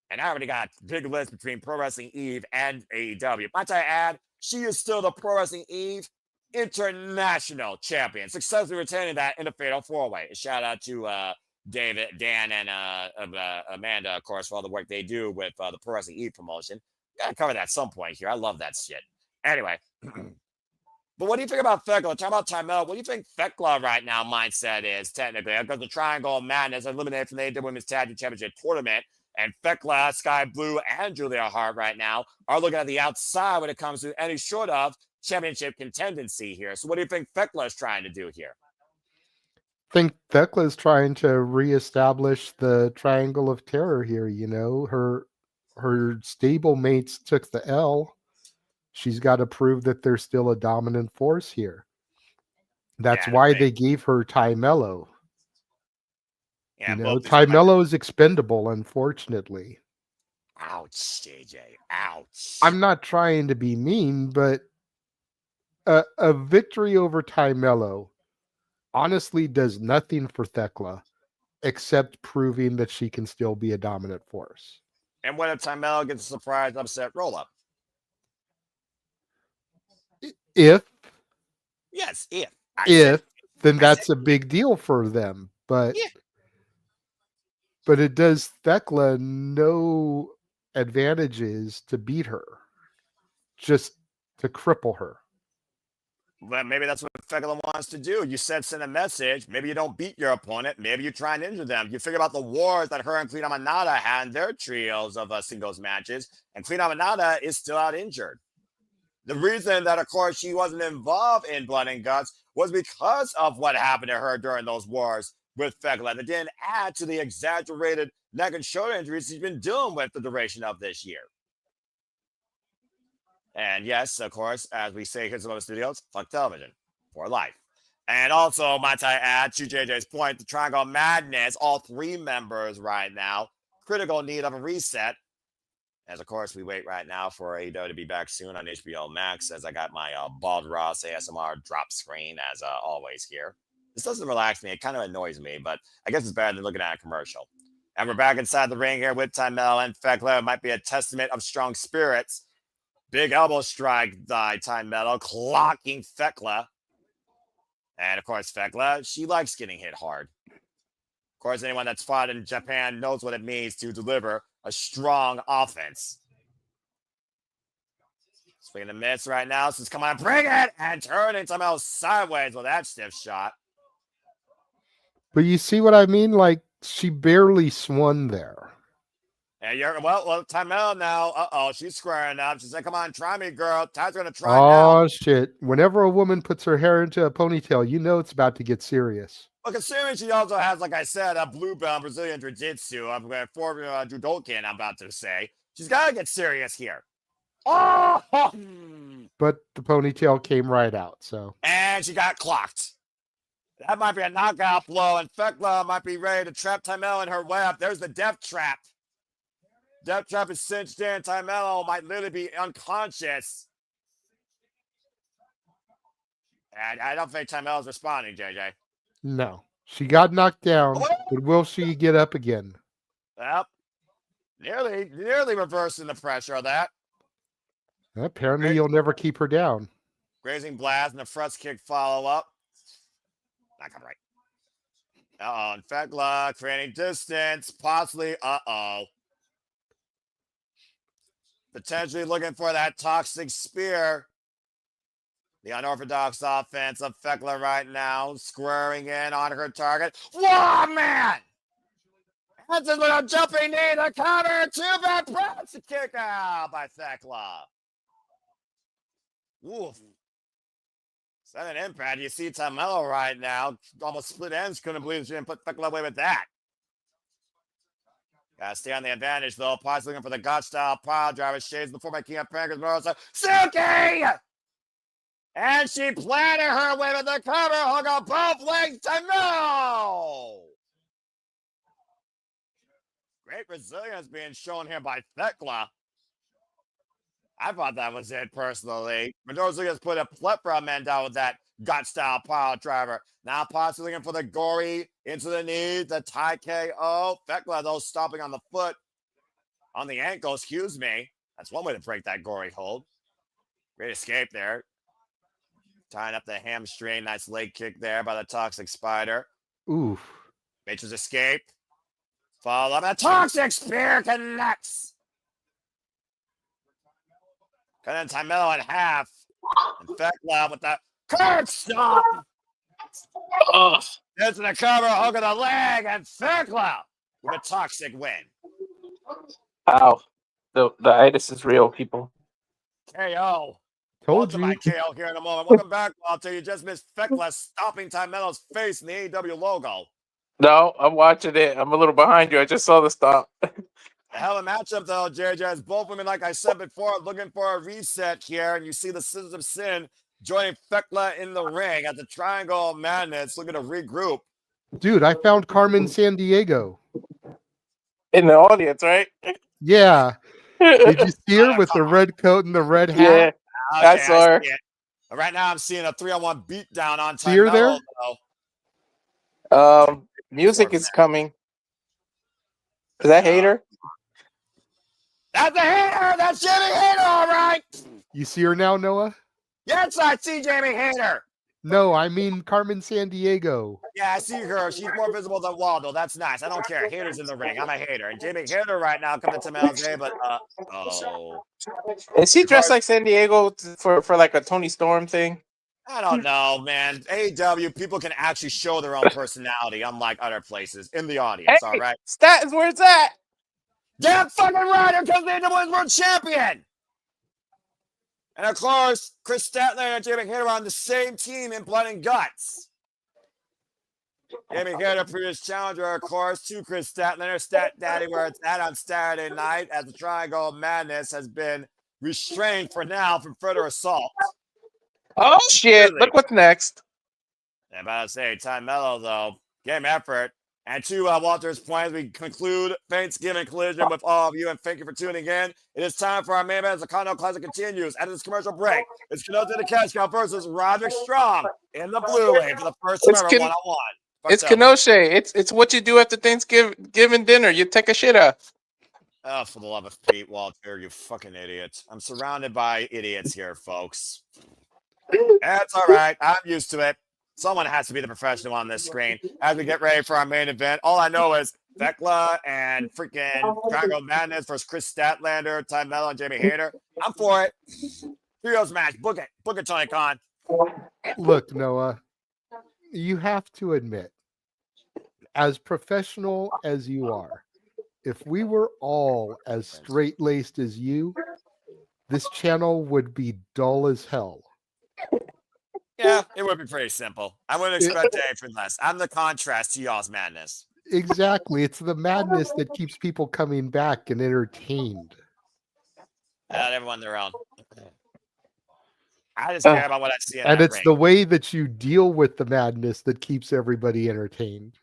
And I already got a big list between Pro Wrestling Eve and AEW. Might I add, she is still the Pro Wrestling Eve International Champion, successfully retaining that in the Fatal 4-Way. Shout out to David, Dan, and Amanda, of course, for all the work they do with the Pro Wrestling Eve promotion. Gotta cover that at some point here. I love that shit. Anyway, but what do you think about Fekula? Talk about Ty Mello. What do you think Fekula right now mindset is technically? Because the Triangle of Madness eliminated from the AEW Women's Tag Team Championship tournament, and Fekula, Sky Blue, and Julia Hart right now are looking at the outside when it comes to any sort of championship contendency here. So what do you think Fekula is trying to do here? I think Fekla is trying to reestablish the Triangle of Terror here. You know, her stable mates took the L. She's got to prove that they're still a dominant force here. That's why they gave her Ty Mello. Yeah, you know, Ty Mello is expendable, unfortunately. Ouch, JJ. Ouch. I'm not trying to be mean, but a victory over Mello honestly does nothing for Thekla except proving that she can still be a dominant force. And what if Mello gets a surprise upset roll-up? If Yes, if. Then that's a big deal for them. But it does Thekla no advantages to beat her, just to cripple her. Well, maybe that's what Thekla wants to do. You said send a message. Maybe you don't beat your opponent. Maybe you try and injure them. You figure out the wars that her and Queen Amanada had in their trios of singles matches, and Queen Amanada is still out injured. The reason that, of course, she wasn't involved in Blood and Guts was because of what happened to her during those wars with Thekla. That didn't add to the exaggerated neck and shoulder injuries she's been dealing with the duration of this year. And yes, of course, as we say here at Cinema Studios, fuck television for life. And also, might I add, to JJ's point, the Triangle of Madness, all 3 members right now, critical need of a reset. As, of course, we wait right now for AEW to be back soon on HBO Max, as I got my Bald Ross ASMR drop screen, as always here. This doesn't relax me. It kind of annoys me, but I guess it's better than looking at a commercial. And we're back inside the ring here with Mello and Thekla. It might be a testament of strong spirits. Big elbow strike by Mello, clocking Thekla. And, of course, Thekla, she likes getting hit hard. Of course, anyone that's fought in Japan knows what it means to deliver a strong offense. Swinging the mitts right now. Says, come on, bring it! And turning Mello sideways with that stiff shot. But you see what I mean? Like, she barely swung there. And you're well, Mello now. She's squaring up. She said, come on, try me, girl. Ty's gonna try now. Oh shit. Whenever a woman puts her hair into a ponytail, you know it's about to get serious. Well, considering she also has, like I said, a blue belt Brazilian Jiu-Jitsu, I'm going for judokan, I'm about to say. She's got to get serious here. Oh! But the ponytail came right out, so. And she got clocked. That might be a knockout blow, and Thekla might be ready to trap Mello in her web. There's the death trap. Death trap is cinched in. Mello might literally be unconscious. And I don't think Mello's responding, JJ. No. She got knocked down, but will she get up again? Well, nearly reversing the pressure of that. Apparently, you'll never keep her down. Grazing blast and a thrust kick follow-up. Not coming right. And Thekla creating distance, possibly, potentially looking for that toxic spear. The unorthodox offense of Thekla right now, squaring in on her target. Whoa, man! That's a little jumping knee to cover. 2 back press. Kick out by Thekla. Oof. Sudden impact. You see Mello right now. Almost split ends. Couldn't believe she didn't put Thekla away with that. Gotta stay on the advantage, though. Possibly looking for the God-style pile driver. Shades before my King of Pancras. Morosa. Suki! And she planted her way with the cover. Hook on both legs to Mello. Great resilience being shown here by Thekla. I thought that was it personally. Mendoza has put a plethora of men down with that gut-style pile driver. Now possibly looking for the gory into the knee, the tie KO. Thekla, though, stomping on the foot, on the ankle, excuse me. That's one way to break that gory hold. Great escape there. Tying up the hamstring. Nice leg kick there by the Toxic Spider. Oof. Nature's escape. Follow up. A Toxic Spear connects. Cutting Mello in half. And Thekla with that curb stop. Into the cover. Hook of the leg. And Thekla with a Toxic win. Wow. The itis is real, people. KO. Told you. My KO here in a moment. Welcome back. I'll tell you, just missed Thekla stomping Mello's face in the AEW logo. No, I'm watching it. I'm a little behind you. I just saw the stop. A hell of a matchup, though, JJ. As both women, like I said before, looking for a reset here. And you see the Sisters of Sin joining Thekla in the ring at the Triangle of Madness, looking to regroup. Dude, I found Carmen Sandiego. In the audience, right? Yeah. Did you see her with the red coat and the red hat? Yeah, I saw her. Right now, I'm seeing a 3-on-1 beatdown on See her there? Music is coming. Is that Hater? That's a hater. That's Jamie Hater, all right. You see her now, Noah? Yes, I see Jamie Hater. No, I mean Carmen Sandiego. Yeah, I see her. She's more visible than Waldo. That's nice. I don't care. Haters in the ring. I'm a hater. And Jamie Hater right now coming to MLJ, but Is she dressed like San Diego for like a Tony Storm thing? I don't know, man. AEW, people can actually show their own personality, unlike other places in the audience, all right? Statins, where's that? Damn fucking right, here comes the AEW World Champion! And of course, Chris Statlander and Jamie Hater are on the same team in Blood and Guts. Jamie Hater, previous challenger, of course, to Chris Statlander, Stat Daddy, where it's at on Saturday night, as the Triangle of Madness has been restrained for now from further assault. Oh, shit. Look what's next. I'm about to say, Ty Mello, though, game effort. And to Walter's point, we conclude Thanksgiving Collision with all of you, and thank you for tuning in. It is time for our main event as the Continental Classic continues. After this commercial break, it's Kenote the Catch Cow versus Roderick Strong in the Blue Wave for the first time ever one-on-one. It's Kenosha. It's what you do after Thanksgiving dinner. You take a shit up. Oh, for the love of Pete, Walter, you fucking idiot. I'm surrounded by idiots here, folks. That's all right. I'm used to it. Someone has to be the professional on this screen as we get ready for our main event. All I know is Thekla and freaking Triangle Madness versus Chris Statlander, Ty Mello, and Jamie Hater. I'm for it. Trios match. Book it. Book it, Tony Khan. Look, Noah, you have to admit, as professional as you are, if we were all as straight-laced as you, this channel would be dull as hell. Yeah, it would be pretty simple. I wouldn't expect anything less. I'm the contrast to y'all's madness. Exactly. It's the madness that keeps people coming back and entertained. Not everyone their own. I just care about what I see in and that it's ring. the way that you deal with the madness that keeps everybody entertained.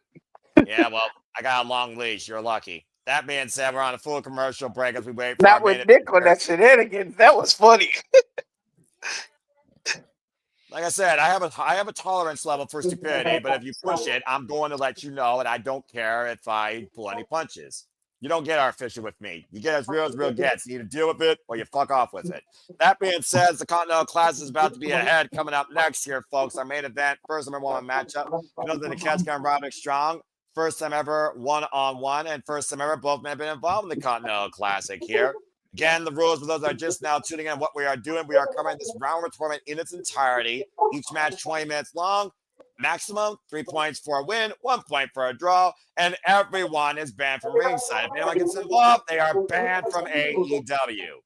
Yeah, well, I got a long leash. You're lucky. That being said, we're on a full commercial break as we wait for Not with Nick on that shenanigans. That was funny. Like I said, I have a tolerance level for stupidity, but if you push it, I'm going to let you know, and I don't care if I pull any punches. You don't get artificial with me. You get as real gets. You either deal with it or you fuck off with it. That being said, the Continental Class is about to be ahead. Coming up next here, folks, our main event, first number one matchup. Kenote the Catch Cow and Roderick Strong. First time ever one-on-one, and first time ever both men have been involved in the Continental Classic here. Again, the rules for those that are just now tuning in, what we are doing, we are covering this round tournament in its entirety. Each match 20 minutes long. Maximum 3 points for a win, 1 point for a draw, and everyone is banned from ringside. If anyone gets involved, they are banned from AEW.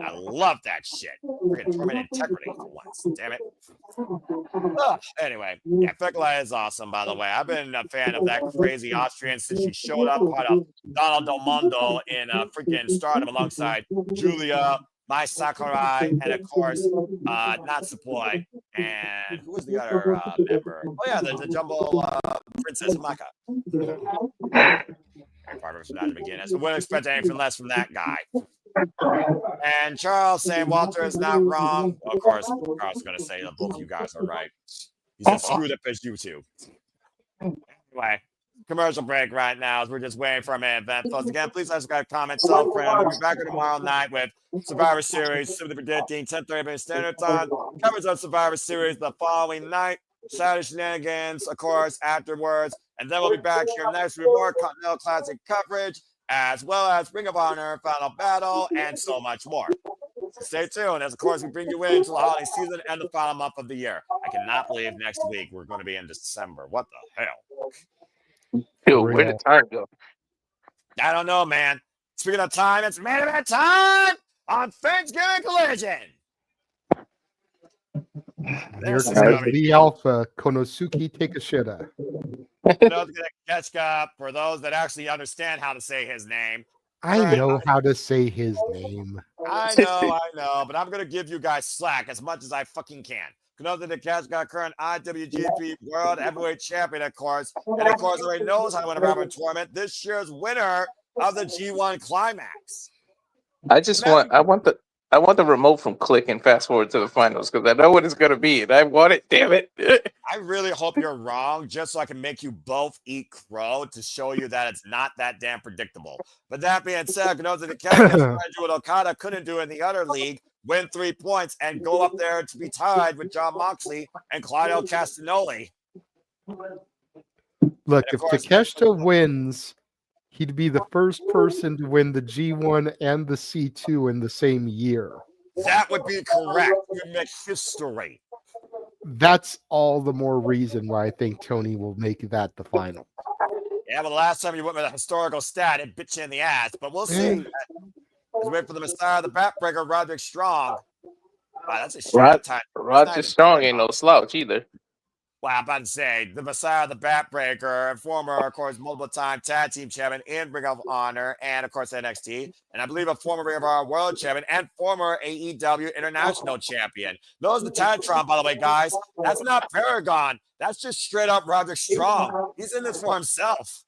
I love that shit. Freaking tournament integrity for once. Damn it. Anyway, yeah, Thekla is awesome, by the way. I've been a fan of that crazy Austrian since she showed up part of Donald Del Mondo in freaking Stardom alongside Julia, Mai Sakurai, and of course, Natsupoi. And who was the other member? Oh, yeah, the Jumbo Princess Maka. Partners from that to begin. So we wouldn't expect anything less from that guy. And Charles saying Walter is not wrong. Well, of course, Charles is going to say that both of you guys are right. He's as screwed up as you two. Anyway, commercial break right now as we're just waiting for a main event. Folks, again, please subscribe, comment, tell a friend. We'll be back tomorrow night with Survivor Series, simply predicting 10:30 Standard Time. Coverage of Survivor Series the following night. Saturday shenanigans, of course, afterwards. And then we'll be back here next with more Continental Classic coverage, as well as Ring of Honor, Final Battle, and so much more. So stay tuned as, of course, we bring you into the holiday season and the final month of the year. I cannot believe next week we're going to be in December. What the hell? Yo, where did time go? I don't know, man. Speaking of time, it's main event time on Thanksgiving Collision. Here comes the Alpha, Konosuke Takeshita. For those that actually understand how to say his name. I know how to say his name. I know, but I'm going to give you guys slack as much as I fucking can. Kenote the Catch Cow, current IWGP World Heavyweight Champion, of course. And, of course, already knows how to win a Robert tournament. This year's winner of the G1 Climax. I want I want the remote from Click and fast forward to the finals because I know what it's gonna be, and I want it. Damn it! I really hope you're wrong, just so I can make you both eat crow to show you that it's not that damn predictable. But that being said, Gnoza the Cat gets trying to do what Okada couldn't do in the other league, win 3 points, and go up there to be tied with John Moxley and Claudio Castagnoli. Look, if Takeshita wins, he'd be the first person to win the G1 and the C2 in the same year. That would be correct. You'd make history. That's all the more reason why I think Tony will make that the final. Yeah, but the last time you went with a historical stat, it bit you in the ass. But we'll see. Let's wait for the Messiah of the Backbreaker, Roderick Strong. Wow, that's a straight time. Roderick Strong ain't no slouch either. Well, I'm about to say, the Messiah of the Backbreaker, and former, of course, multiple-time tag team champion in Ring of Honor, and, of course, NXT, and I believe a former Ring of Honor world champion and former AEW international champion. Those are the Titantron, by the way, guys. That's not Paragon. That's just straight-up Roderick Strong. He's in this for himself.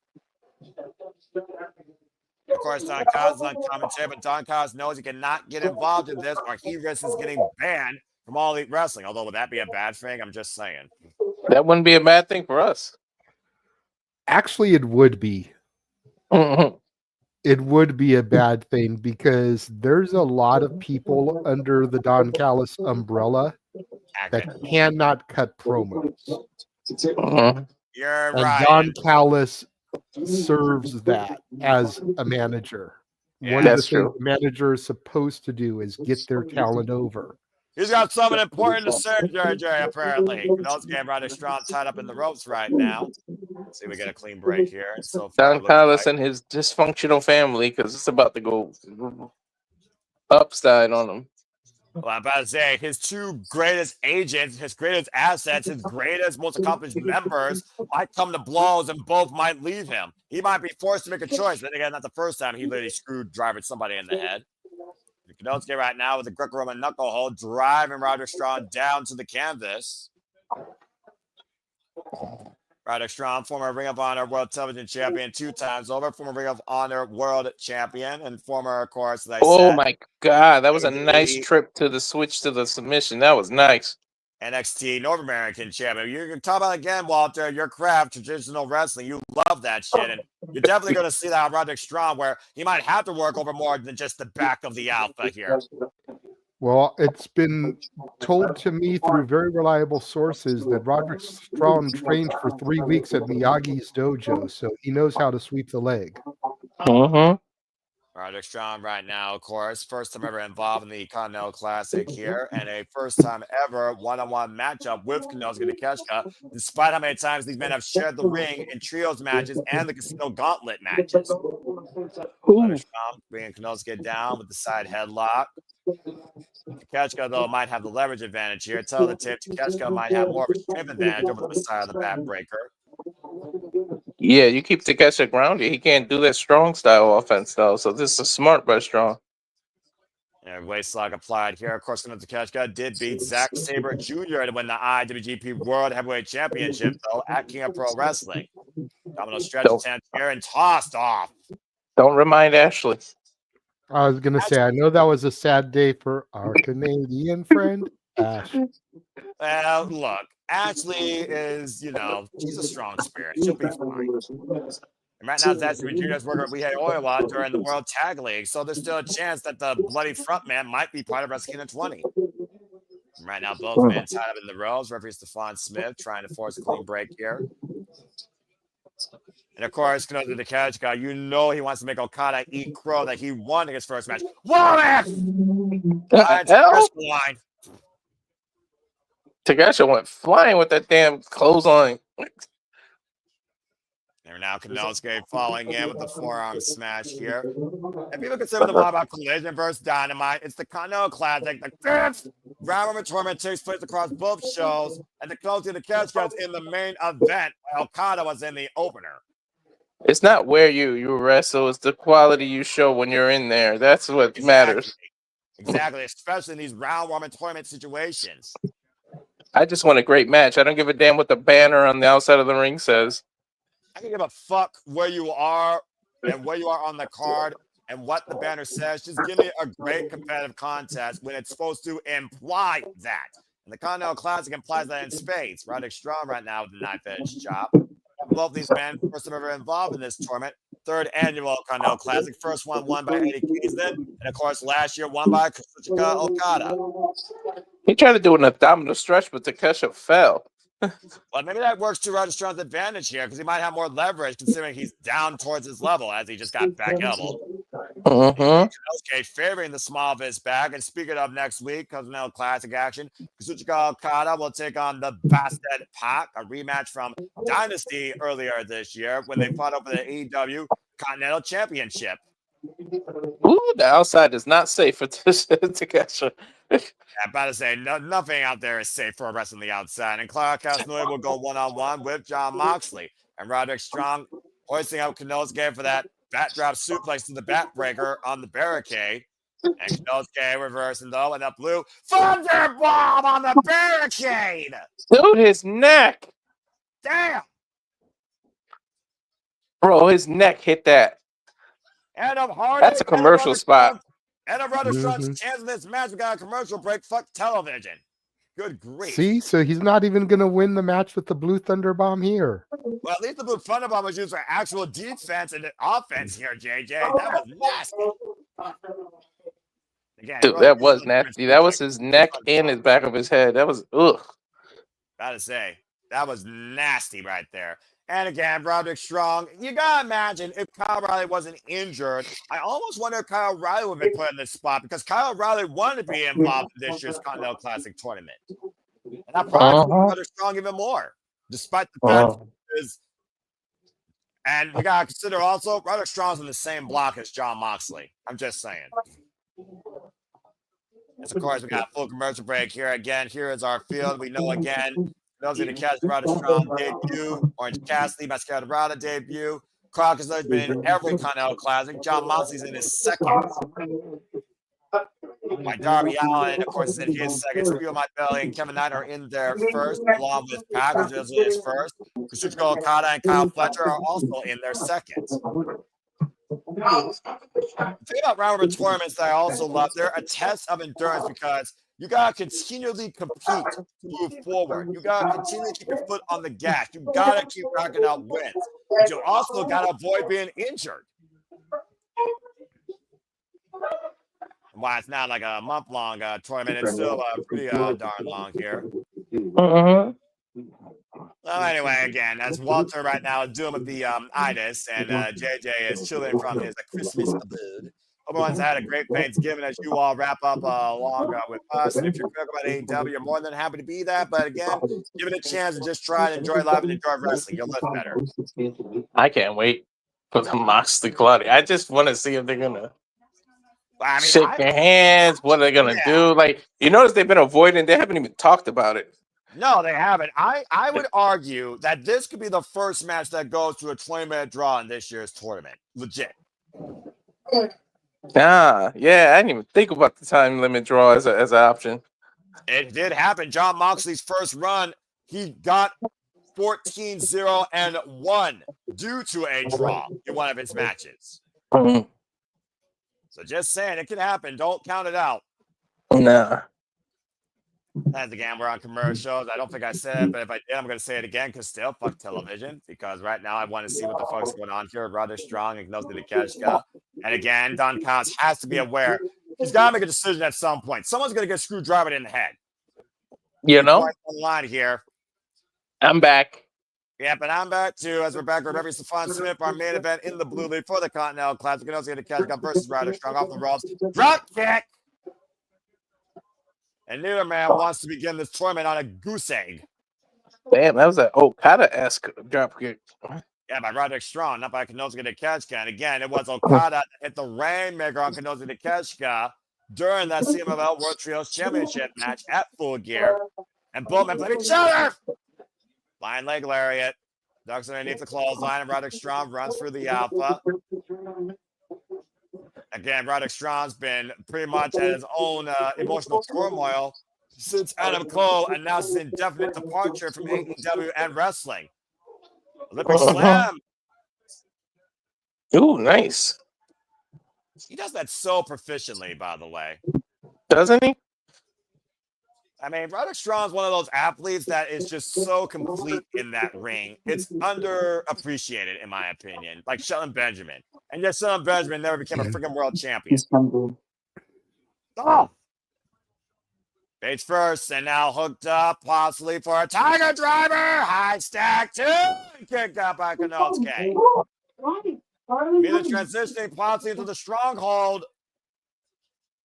Of course, Don Kaz is on commentary, but Don Kaz knows he cannot get involved in this, or he risks getting banned from All Elite Wrestling. Although, would that be a bad thing? I'm just saying. That wouldn't be a bad thing for us. Actually, it would be. It would be a bad thing because there's a lot of people under the Don Callis umbrella that cannot cut promos. You're and right. Don Callis serves that as a manager. Yeah, one of the things a manager is supposed to do is get their talent over. He's got something important to say, JJ, apparently. Those game Roderick Strong tied up in the ropes right now. Let's see if we get a clean break here. So Don Callis and his dysfunctional family, because it's about to go upside on him. Well, I'm about to say, his two greatest agents, his greatest assets, his greatest, most accomplished members might come to blows and both might leave him. He might be forced to make a choice. Then again, not the first time he literally screwdrivered somebody in the head. Kenosuke right now with the Greco-Roman knuckle hold, driving Roderick Strong down to the canvas. Roderick Strong, former Ring of Honor World Television Champion 2 times over, former Ring of Honor World Champion, and former, of course, as I said, my God, that was a nice trip to the switch to the submission. That was nice. NXT North American Champion. You can talk about again, Walter, your craft, traditional wrestling. You love that shit. And you're definitely going to see that Roderick Strong, where he might have to work over more than just the back of the alpha here. Well, it's been told to me through very reliable sources that Roderick Strong trained for 3 weeks at Miyagi's dojo, so he knows how to sweep the leg. Roderick Strong right now, of course, first time ever involved in the Continental Classic here, and a first time ever one-on-one matchup with Konosuke Takeshita, despite how many times these men have shared the ring in trios matches and the Casino Gauntlet matches. Roderick Strong bringing Konosuke down with the side headlock. Takeshita, though, might have the leverage advantage here. Tell the tip, Takeshita might have more of a strength advantage over the Messiah of the Backbreaker. Yeah, you keep Takeshita grounded. He can't do that strong style offense, though. So this is smart by Strong. And waist lock applied here. Of course, Takeshita did beat Zack Sabre Jr. to win the IWGP World Heavyweight Championship, though, at King of Pro Wrestling. Domino stretch attempt here and tossed off. Don't remind Ashley. I was going to say, I know that was a sad day for our Canadian friend, Ash. Well, look, Ashley is, she's a strong spirit. She'll be fine. And right now, Zack Sabre Jr. is working with Lehigh Oiwa during the World Tag League, so there's still a chance that the bloody frontman might be part of Wrestle Kingdom 20. And right now, both men tied up in the ropes. Referee Stephon Smith trying to force a clean break here. And of course, Konosuke Takeshita, he wants to make Okada eat crow that he won in his first match. What? Takeshita went flying with that damn clothesline. And now Konosuke falling in with the forearm smash here. And people consider the one about Collision versus Dynamite. It's the Continental Classic. The fifth round of tournament takes place across both shows. And the Konosuke Takeshita is in the main event, while Okada was in the opener. It's not where you wrestle, it's the quality you show when you're in there. That's what matters. Exactly, especially in these round-robin tournament situations. I just want a great match. I don't give a damn what the banner on the outside of the ring says. I can give a fuck where you are and where you are on the card and what the banner says. Just give me a great competitive contest when it's supposed to imply that. And the Continental Classic implies that in spades. Roderick Strong right now with the knife-edge chop. Both these men, first time ever involved in this tournament. Third annual Continental Classic. First one won by Eddie Kingston. And of course, last year won by Kazuchika Okada. He tried to do an abdominal stretch, but Takeshita fell. Well, maybe that works to Roderick Strong's advantage here because he might have more leverage considering he's down towards his level as he just got back elbowed. Okay, favoring the small of his back. And speaking of next week, Continental Classic action, Kazuchika Okada will take on the Bastet Pac, a rematch from Dynasty earlier this year when they fought over the AEW Continental Championship. Ooh, the outside is not safe for Takeshita. I'm about to say, nothing out there is safe for wrestling the outside. And Claudio Castagnoli will go one-on-one with Jon Moxley. And Roderick Strong hoisting up Konosuke for that bat drop suplex to the bat breaker on the barricade. And Konosuke reversing though with a blue thunderbomb on the barricade. Dude, his neck. Damn. Bro, his neck hit that. And of Hardy. That's a commercial spot. And of Roderick Strong's chance in this match. We got a commercial break. Fuck television. Good grief. See, so he's not even going to win the match with the Blue Thunderbomb here. Well, at least the Blue Thunderbomb was used for actual defense and offense here, JJ. That was nasty. Again, Dude, that was nasty. That was his neck and his back of his head. That was, ugh. Gotta say, that was nasty right there. And again, Roderick Strong, you gotta imagine if Kyle O'Reilly wasn't injured, I almost wonder if Kyle O'Reilly would be put in this spot because Kyle O'Reilly wanted to be involved in this year's Continental Classic tournament. And that probably Roderick Strong even more, despite the fact is. And we gotta consider also Roderick Strong's in the same block as Jon Moxley. I'm just saying. And of course, we got a full commercial break here. Again, here is our field. We know again. Those are the catch Roderick Strong debut, Orange Cassidy, Mascara debut. Crockett's been in every Continental Classic. Jon Moxley's in his second. My Darby Allin, of course, is in his second. Feel My Belly and Kevin Knight are in there first, along with Pac, which is his first. Kazuchika Okada and Kyle Fletcher are also in their second. The thing about round robin tournaments that I also love, they're a test of endurance because you gotta continually compete to move forward. You gotta continually keep your foot on the gas. You gotta keep racking out wins. But you also gotta avoid being injured. And while it's not like a month-long tournament, it's still pretty darn long here. Well, anyway, again, that's Walter right now doing with the itis, and JJ is chilling from his Christmas abode. Everyone's had a great Thanksgiving as you all wrap up along with us. And if you're critical about AEW, you're more than happy to be that. But again, give it a chance and just try and enjoy life and enjoy wrestling. You'll live better. I can't wait for the Moxley Claudia. I just want to see if they're gonna shake their hands. What are they gonna do? Like, you notice they've been avoiding. They haven't even talked about it. No, they haven't. I would argue that this could be the first match that goes to a 20-minute draw in this year's tournament. Legit. Yeah, I didn't even think about the time limit draw as an option. It did happen. Jon Moxley's first run, he got 14-0-1 due to a draw in one of his matches. So just saying, it can happen. Don't count it out. Nah. And again, we're on commercials. I don't think I said it, but if I did, I'm going to say it again because still, fuck television. Because right now I want to see what the fuck's going on here. Roderick Strong and Nosy Nikeshka. And again, Don Counts has to be aware. He's got to make a decision at some point. Someone's going to get screwdrivered in the head. You know? On the line here. I'm back. Yep, and I'm back too. As we're back with Reverend Stefan Smith, our main event in the Blue League for the Continental Classic. Nosy Nikeshka versus Roderick Strong off the ropes. Drop kick. And neither man wants to begin this tournament on a goose egg. Damn, that was an Okada-esque drop kick. Yeah, by Roderick Strong, not by Konosuke Takeshita. And again, it was Okada that hit the Rainmaker on Konosuke Takeshita during that CMLL World Trios Championship match at Full Gear. And both men played each other. Lion leg lariat. Ducks underneath the clothesline, and Roderick Strong runs through the alpha. Again, Roderick Strong's been pretty much at his own emotional turmoil since Adam Cole announced his indefinite departure from AEW and wrestling. Olympic Slam. Ooh, nice. He does that so proficiently, by the way. Doesn't he? I mean, Roderick Strong is one of those athletes that is just so complete in that ring. It's underappreciated, in my opinion, like Shelton Benjamin. And yet Shelton Benjamin never became a freaking world champion. Oh! Page first, and now hooked up, possibly for a Tiger Driver. High stack, 2. Kicked out by Konosuke. Immediately transitioning, possibly into the stronghold.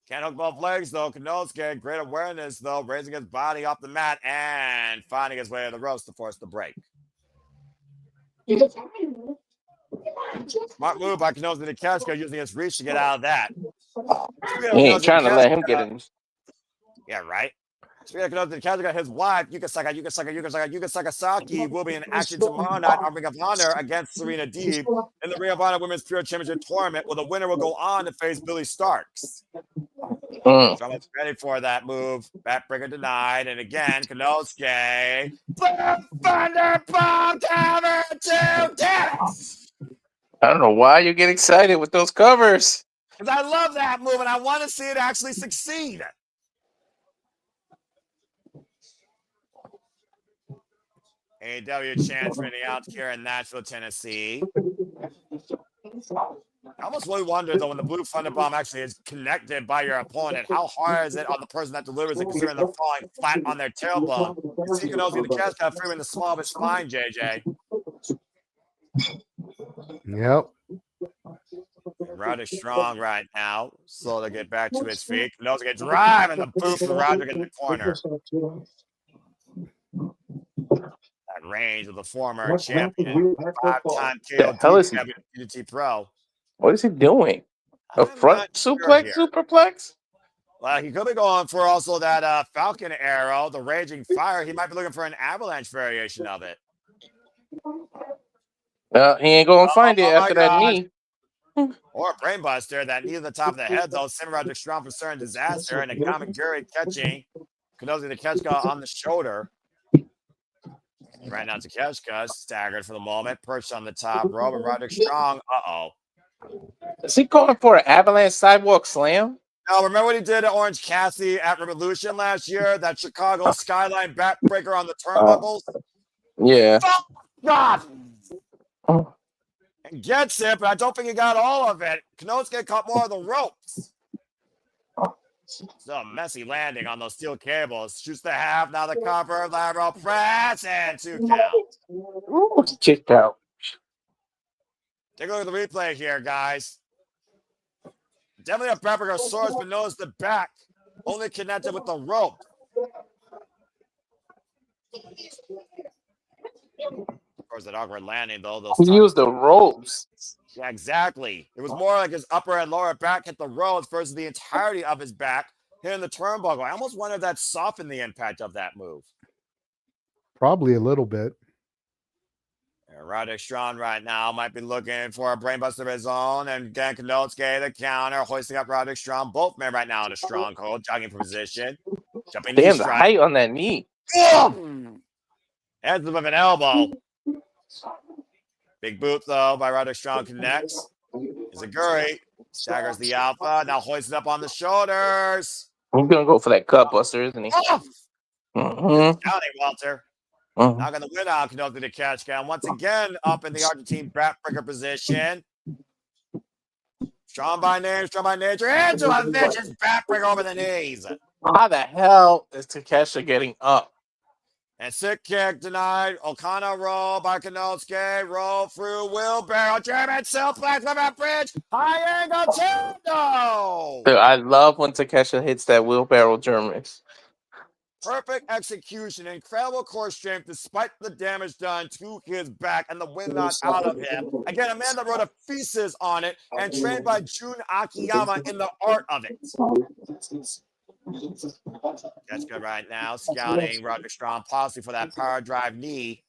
Can't hook both legs, though. Konosuke, great awareness, though, raising his body off the mat and finding his way to the ropes to force the break. Smart move by Konosuke Takeshita, using his reach to get out of that. He ain't trying to let him get in. Yeah, right. Speaking of Konosuke Takeshita, his wife, Yuka Saki, will be in action tomorrow night on Ring of Honor against Serena Deeb in the Ring of Honor Women's Pure Championship Tournament, where the winner will go on to face Billy Starks. Someone's ready for that move. Backbreaker denied. And again, Konosuke. Thunder Bomb cover 2 10. I don't know why you get excited with those covers. Because I love that move and I want to see it actually succeed. AEW transferring out here in Nashville, Tennessee. I almost really wonder, though, when the blue thunder bomb actually is connected by your opponent, how hard is it on the person that delivers it, considering they're falling flat on their tailbone? You see, Konosuke the catch got free in the small of his spine, JJ. Yep. Roderick Strong right now. Slow to get back to his feet. Konosuke driving the boot from Roderick in the corner. That range of the former champion, 5-time KOD Pro. What is he doing? A front suplex, superplex? Well, he could be going for also that Falcon arrow, the Raging Fire. He might be looking for an avalanche variation of it. He ain't going to find it after that knee. Or a brainbuster. That knee to the top of the head, though. Semi Roderick Strong for certain disaster. And a Kamiguri catching Konosuke Takeshita on the shoulder. Right now, Takeshita staggered for the moment, perched on the top rope, and Roderick Strong. Is he going for an avalanche sidewalk slam? No, remember what he did at Orange Cassidy at Revolution last year? That Chicago skyline backbreaker on the turnbuckles? Yeah. Oh, God! And gets it, but I don't think he got all of it. Konosuke caught more of the ropes. So messy landing on those steel cables. Shoots the half, now the cover, lateral press, and 2 count. Ooh, kicked out. Take a look at the replay here, guys. Definitely a backbreaker source, but notice the back only connected with the rope. Of course, that awkward landing, though. He used the ropes. Yeah, exactly. It was more like his upper and lower back hit the ropes versus the entirety of his back hitting the turnbuckle. I almost wonder if that softened the impact of that move. Probably a little bit. Roderick Strong right now might be looking for a brainbuster of his own. And again, Konosuke the counter, hoisting up Roderick Strong. Both men right now in a stronghold, jogging for position. Jumping Damn, the height on that knee. Heads with an elbow. Big boot, though, by Roderick Strong connects. Izaguri staggers the alpha. Now hoists it up on the shoulders. He's going to go for that cut buster, isn't he? Counting, Walter. Not going to win out. Konosuke the catch count. Once again, up in the Argentine backbreaker position. Strong by name, strong by nature. Into a vicious backbreaker over the knees. How the hell is Takeshita getting up? And sick kick denied. Okana roll by Konosuke. Roll through wheelbarrow. German suplex from a bridge. High angle Tendo. Dude, I love when Takeshita hits that wheelbarrow Germans. Perfect execution. Incredible core strength despite the damage done to his back and the wind knocked out of him. Again, a man that wrote a thesis on it and trained by Jun Akiyama in the art of it. That's good right now. Scouting Roderick Strong possibly for that power drive knee.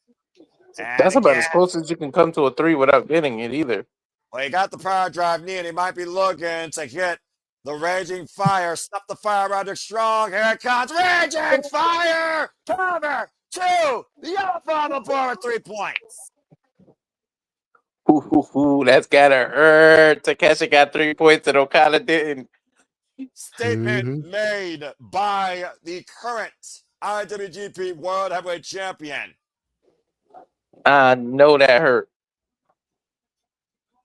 And that's about as close as you can come to a 3 without getting it either. Well, he got the power drive knee and he might be looking to hit the Raging Fire. Stop the fire, Roderick Strong. Here it comes. Raging Fire. Cover 2. The alpha on the board with 3 points. That's gotta hurt. Takeshi got 3 points and Okada didn't. Statement made by the current IWGP World Heavyweight Champion. I know that hurt.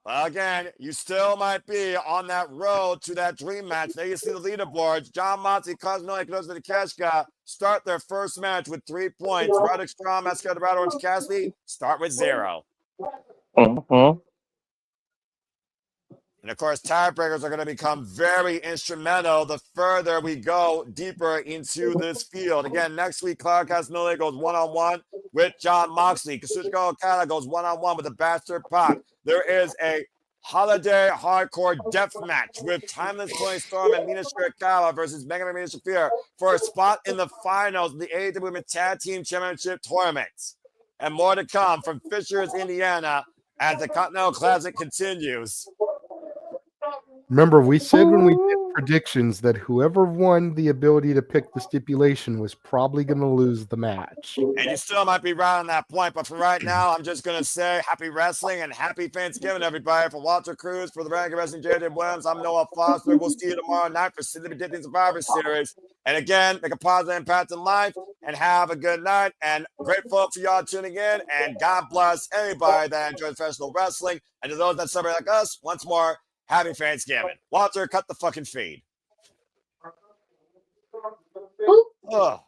Well, again, you still might be on that road to that dream match. There you see the leaderboards. John Moxley, Kazunori, Kenosis, and Takeshita start their first match with 3 points. Roderick Strong, Mascara Dorado, and Cassidy start with 0. Mm-hmm. And of course, tiebreakers are going to become very instrumental the further we go deeper into this field. Again, next week, Clark Casanova goes one-on-one with John Moxley. Kazuchika Okada goes one-on-one with the Bastard Pac. There is a holiday hardcore death match with Timeless Tony Storm and Mina Shirakawa versus Megan and Mina Shafir for a spot in the finals of the AEW Women's Tag Team Championship Tournament. And more to come from Fishers, Indiana, as the Continental Classic continues. Remember, we said when we did predictions that whoever won the ability to pick the stipulation was probably going to lose the match. And you still might be right on that point, but for right now, I'm just going to say happy wrestling and happy Thanksgiving, everybody. For Walter Cruz, for the Ranking Wrestling, J.J. Williams, I'm Noah Foster. We'll see you tomorrow night for Sidney Dipping Survivor Series. And again, make a positive impact in life and have a good night. And grateful for y'all tuning in. And God bless everybody that enjoys professional wrestling. And to those that celebrate like us, once more, happy Thanksgiving. Walter, cut the fucking feed. Ugh.